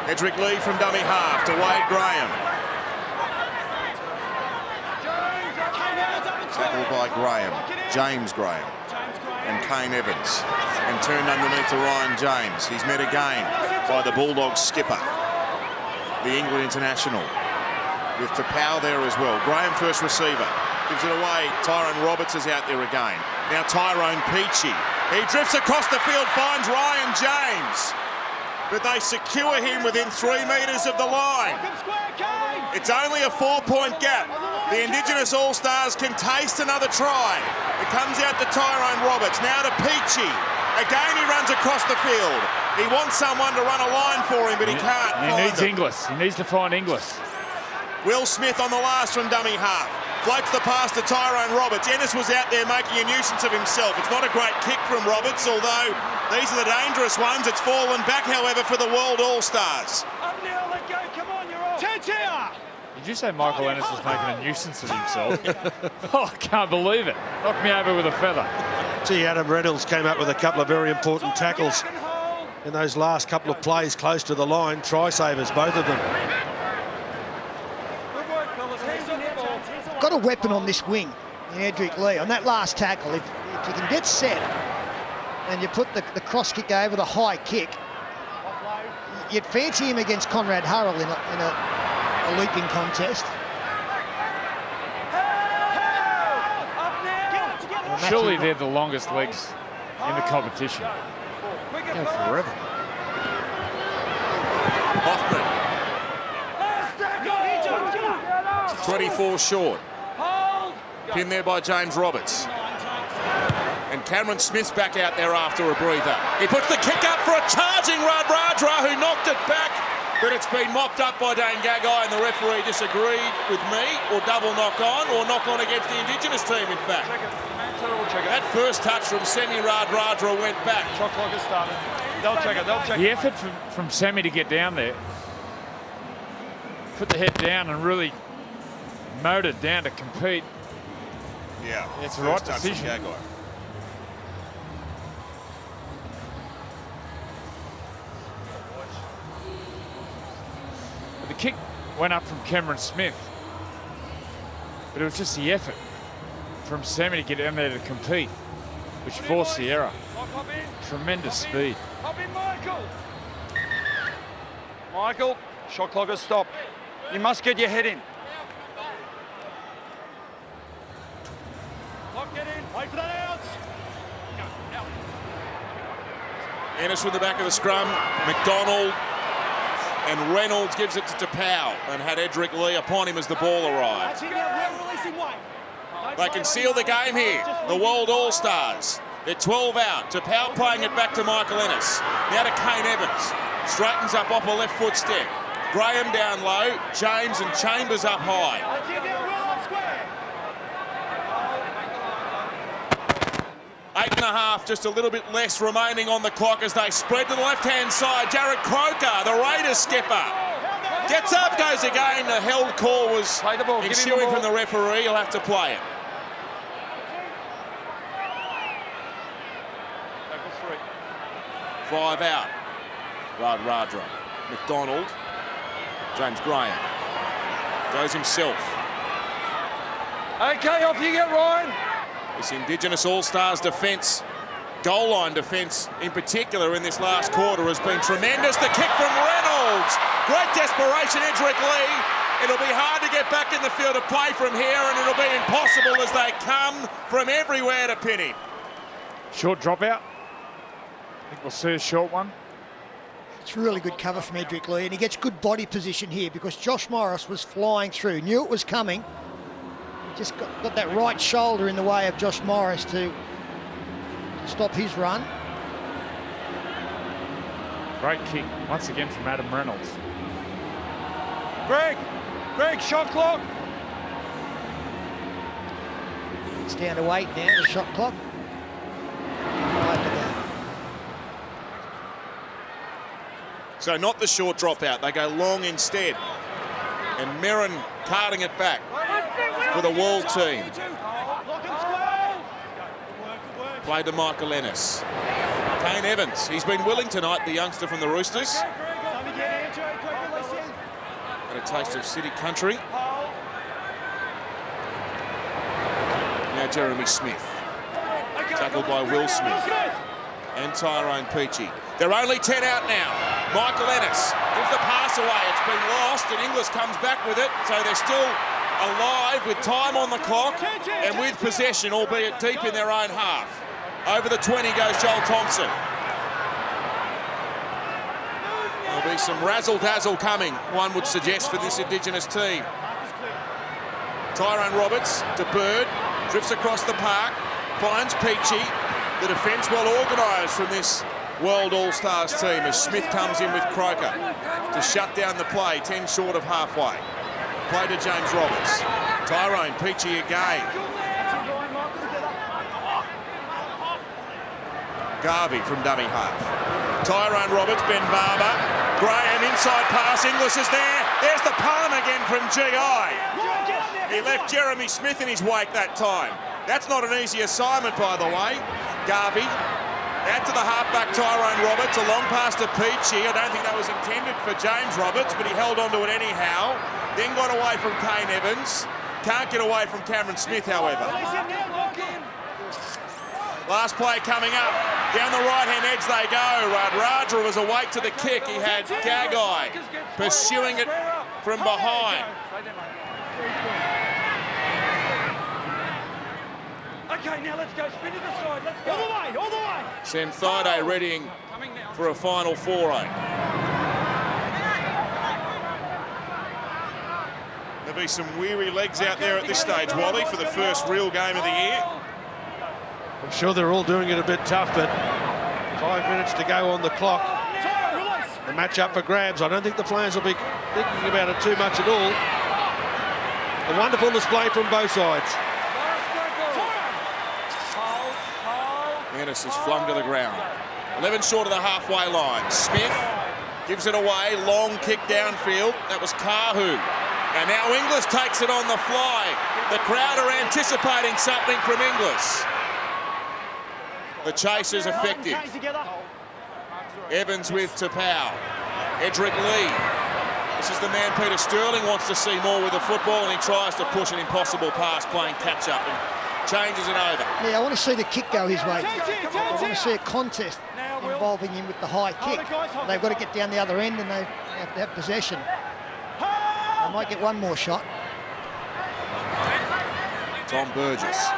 Edric Lee from dummy half to Wade Graham. Tackled by Graham, James Graham, and Kane Evans. And turned underneath to Ryan James. He's met again by the Bulldogs skipper, the England international, with Tapau there as well. Graham first receiver, gives it away. Tyrone Roberts is out there again. Now Tyrone Peachey. He drifts across the field, finds Ryan James, but they secure him within 3 metres of the line. It's only a 4-point gap. The Indigenous All-Stars can taste another try. It comes out to Tyrone Roberts, now to Peachey. Again, he runs across the field. He wants someone to run a line for him, but he can't. He needs Inglis. He needs to find Inglis. Will Smith on the last from dummy half. Floats the pass to Tyrone Roberts. Ennis was out there making a nuisance of himself. It's not a great kick from Roberts, although these are the dangerous ones. It's fallen back, however, for the World All-Stars. Did you say Michael Ennis was making a nuisance of himself? Oh, I can't believe it. Knocked me over with a feather. Gee, Adam Reynolds came up with a couple of very important tackles in those last couple of plays close to the line. Try savers, both of them. Got a weapon on this wing in Edric Lee. On that last tackle, if you can get set and you put the cross kick over the high kick, you'd fancy him against Conrad Hurrell in a looping contest. Surely they're the longest legs in the competition. Go forever. Hoffman. 24 short. Pinned there by James Roberts. And Cameron Smith's back out there after a breather. He puts the kick up for a charging Radradra, who knocked it back, but it's been mopped up by Dane Gagai, and the referee disagreed with me, or double knock on against the Indigenous team, in fact. That first touch from Semi Radradra went back. Shot clock has started. They'll check it. The effort from Semi to get down there, put the head down and really motored down to compete. Yeah, it's the right decision. But the kick went up from Cameron Smith, but it was just the effort from Sammy to get down there to compete, which forced the error. Tremendous speed. Michael, shot clock has stopped. You must get your head in. Wait for that out. Ennis with the back of the scrum. McDonald and Reynolds gives it to Tapau and had Edric Lee upon him as the ball arrived. They can seal the game here, the World All-Stars. They're 12 out. Tapau playing it back to Michael Ennis. Now to Kane Evans. Straightens up off a left foot step. Graham down low. James and Chambers up high. 8.5, just a little bit less remaining on the clock as they spread to the left-hand side. Jarrod Croker, the Raiders skipper, gets up, goes again. The held call was ensuing from the referee. He'll have to play it. Five out. Radradra. McDonald. James Graham. Goes himself. Okay, off you get, Ryan. This Indigenous All-Stars defence, goal line defence in particular in this last quarter has been tremendous. The kick from Reynolds. Great desperation, Edric Lee. It'll be hard to get back in the field of play from here, and it'll be impossible as they come from everywhere to pin him. Short dropout. I think we'll see a short one. It's really good cover from Edric Lee, and he gets good body position here because Josh Morris was flying through, knew it was coming. Just got that right shoulder in the way of Josh Morris to stop his run. Great kick once again from Adam Reynolds. Greg, shot clock. It's down to 8 now, the shot clock. 5 to go. So not the short dropout, they go long instead. And Merrin carting it back for the World team. Played to Michael Ennis. Kane Evans, he's been willing tonight, the youngster from the Roosters. Had a taste of city country. Now Jeremy Smith. Tackled by Will Smith. And Tyrone Peachey. They're only 10 out now. Michael Ennis gives the pass away. It's been lost and Inglis comes back with it. So they're still alive with time on the clock and with possession, albeit deep in their own half. Over the 20 goes Joel Thompson. There'll be some razzle-dazzle coming, one would suggest, for this Indigenous team. Tyrone Roberts to Bird, drifts across the park, finds Peachey. The defence well organised from this World All-Stars team as Smith comes in with Croker to shut down the play, 10 short of halfway. Play to James Roberts. Tyrone Peachey again. Garvey from dummy half. Tyrone Roberts, Ben Barber. Graham inside pass, Inglis is there. There's the palm again from GI. He left Jeremy Smith in his wake that time. That's not an easy assignment, by the way. Garvey out to the halfback Tyrone Roberts, a long pass to Peachey. I don't think that was intended for James Roberts, but he held on to it anyhow. Then got away from Kane Evans. Can't get away from Cameron Smith, however. Last play coming up. Down the right-hand edge they go. Radradra was awake to the kick. He had Gagai pursuing it from behind. Okay, now let's go. Spin to the side. Let's go. All the way. Sam Thaiday readying for a final foray. There'll be some weary legs out there at this stage, Wally, for the first real game of the year. I'm sure they're all doing it a bit tough, but 5 minutes to go on the clock. The match up for grabs. I don't think the players will be thinking about it too much at all. A wonderful display from both sides. Ennis is flung to the ground. 11 short of the halfway line. Smith gives it away. Long kick downfield. That was Kahu. And now Inglis takes it on the fly. The crowd are anticipating something from Inglis. The chase is effective. Evans with Tapau. Edric Lee. This is the man Peter Sterling wants to see more with the football, and he tries to push an impossible pass, playing catch-up, and changes it over. Yeah, I want to see the kick go his way. I want to see a contest involving him with the high kick. They've got to get down the other end, and they have to have possession. They might get one more shot. Tom Burgess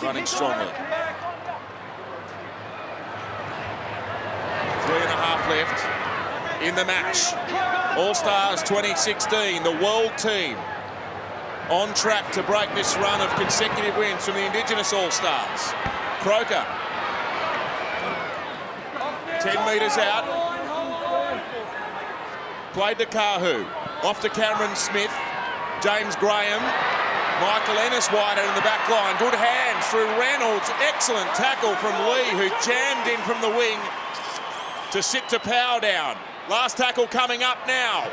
running strongly. 3.5 left in the match. All-Stars 2016, the world team on track to break this run of consecutive wins from the Indigenous All-Stars. Croker, 10 metres out. Played to Kahu. Off to Cameron Smith. James Graham. Michael Ennis wider in the back line. Good hands through Reynolds. Excellent tackle from Lee, who jammed in from the wing to sit to power down. Last tackle coming up now.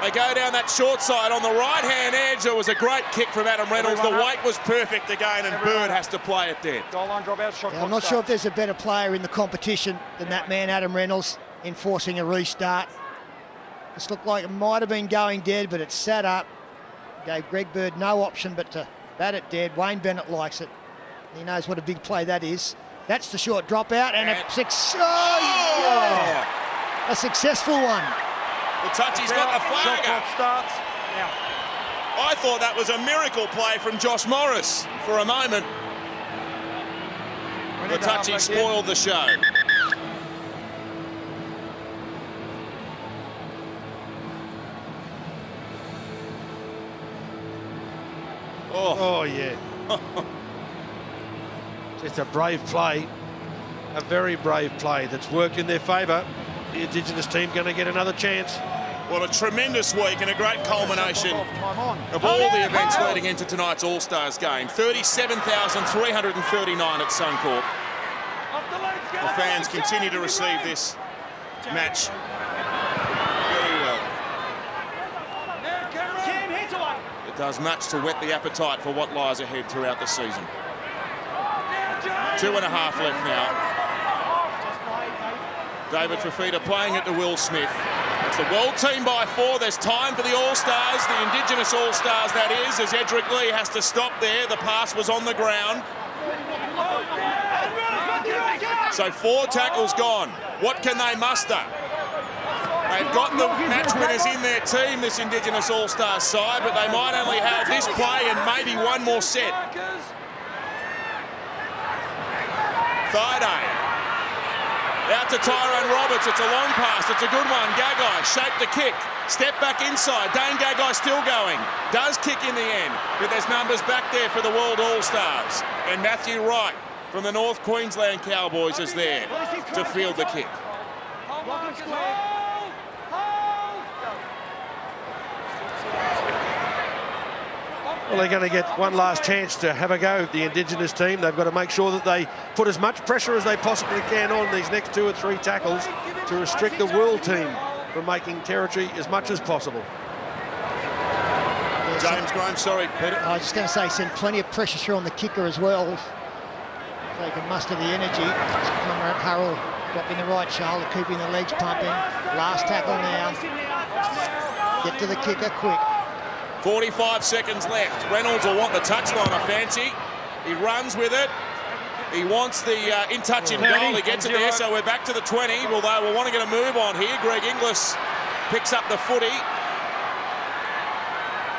They go down that short side on the right-hand edge. There was a great kick from Adam Reynolds. The weight was perfect again, and Bird has to play it dead. Goal line drop out, shot I'm not sure if there's a better player in the competition than that man, Adam Reynolds, enforcing a restart. This looked like it might have been going dead, but it sat up. Gave Greg Bird no option but to bat it dead. Wayne Bennett likes it. He knows what a big play that is. That's the short dropout and a successful one. The touchy's got the flag up. Starts now. I thought that was a miracle play from Josh Morris for a moment. The touchy spoiled the show. Oh yeah. It's a brave play, a very brave play that's worked in their favour. The Indigenous team going to get another chance. Well, a tremendous week and a great culmination of all the events leading into tonight's All-Stars game. 37,339 at Suncorp. The fans continue to receive this match very well. It does much to whet the appetite for what lies ahead throughout the season. 2.5 left now. David Fifita playing it to Will Smith. It's the world team by 4. There's time for the All-Stars, the Indigenous All-Stars that is, as Edric Lee has to stop there. The pass was on the ground. So 4 tackles gone. What can they muster? They've got the match winners in their team, this Indigenous All-Stars side, but they might only have this play and maybe one more set. Thaiday. Out to Tyrone Roberts. It's a long pass. It's a good one. Gagai shaped the kick. Step back inside. Dane Gagai still going. Does kick in the end. But there's numbers back there for the World All-Stars. And Matthew Wright from the North Queensland Cowboys is there to field the kick. Well, they're going to get one last chance to have a go, the Indigenous team. They've got to make sure that they put as much pressure as they possibly can on these next 2 or 3 tackles to restrict the world team from making territory as much as possible. James Graham, sorry, Peter. I was just going to say, send plenty of pressure through on the kicker as well. So they can muster the energy. Conrad Harrell dropping the right shoulder, keeping the legs pumping. Last tackle now. Get to the kicker quick. 45 seconds left. Reynolds will want the touchline, I fancy. He runs with it. He wants the in-touch in goal. He gets it there, so we're back to the 20. Although we'll want to get a move on here. Greg Inglis picks up the footy.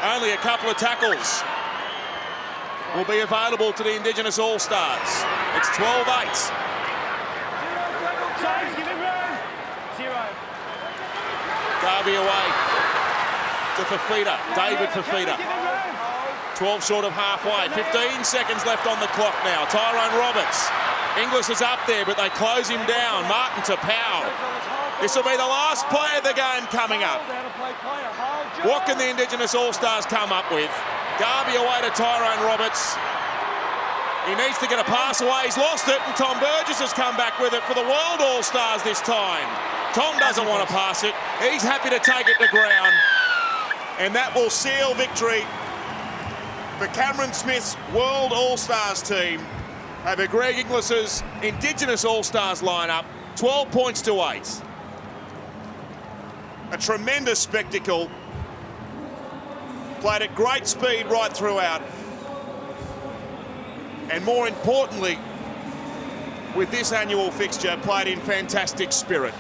Only a couple of tackles will be available to the Indigenous All-Stars. It's 12-8. Garvey away to Fifita, David Fifita. 12 short of halfway, 15 seconds left on the clock now. Tyrone Roberts, Inglis is up there, but they close him down. Martin to Powell. This will be the last play of the game coming up. What can the Indigenous All-Stars come up with? Garvey away to Tyrone Roberts. He needs to get a pass away. He's lost it, and Tom Burgess has come back with it for the World All-Stars this time. Tom doesn't want to pass it. He's happy to take it to ground. And that will seal victory for Cameron Smith's World All-Stars team over Greg Inglis's Indigenous All-Stars lineup, 12 points to 8. A tremendous spectacle. Played at great speed right throughout. And more importantly, with this annual fixture, played in fantastic spirit.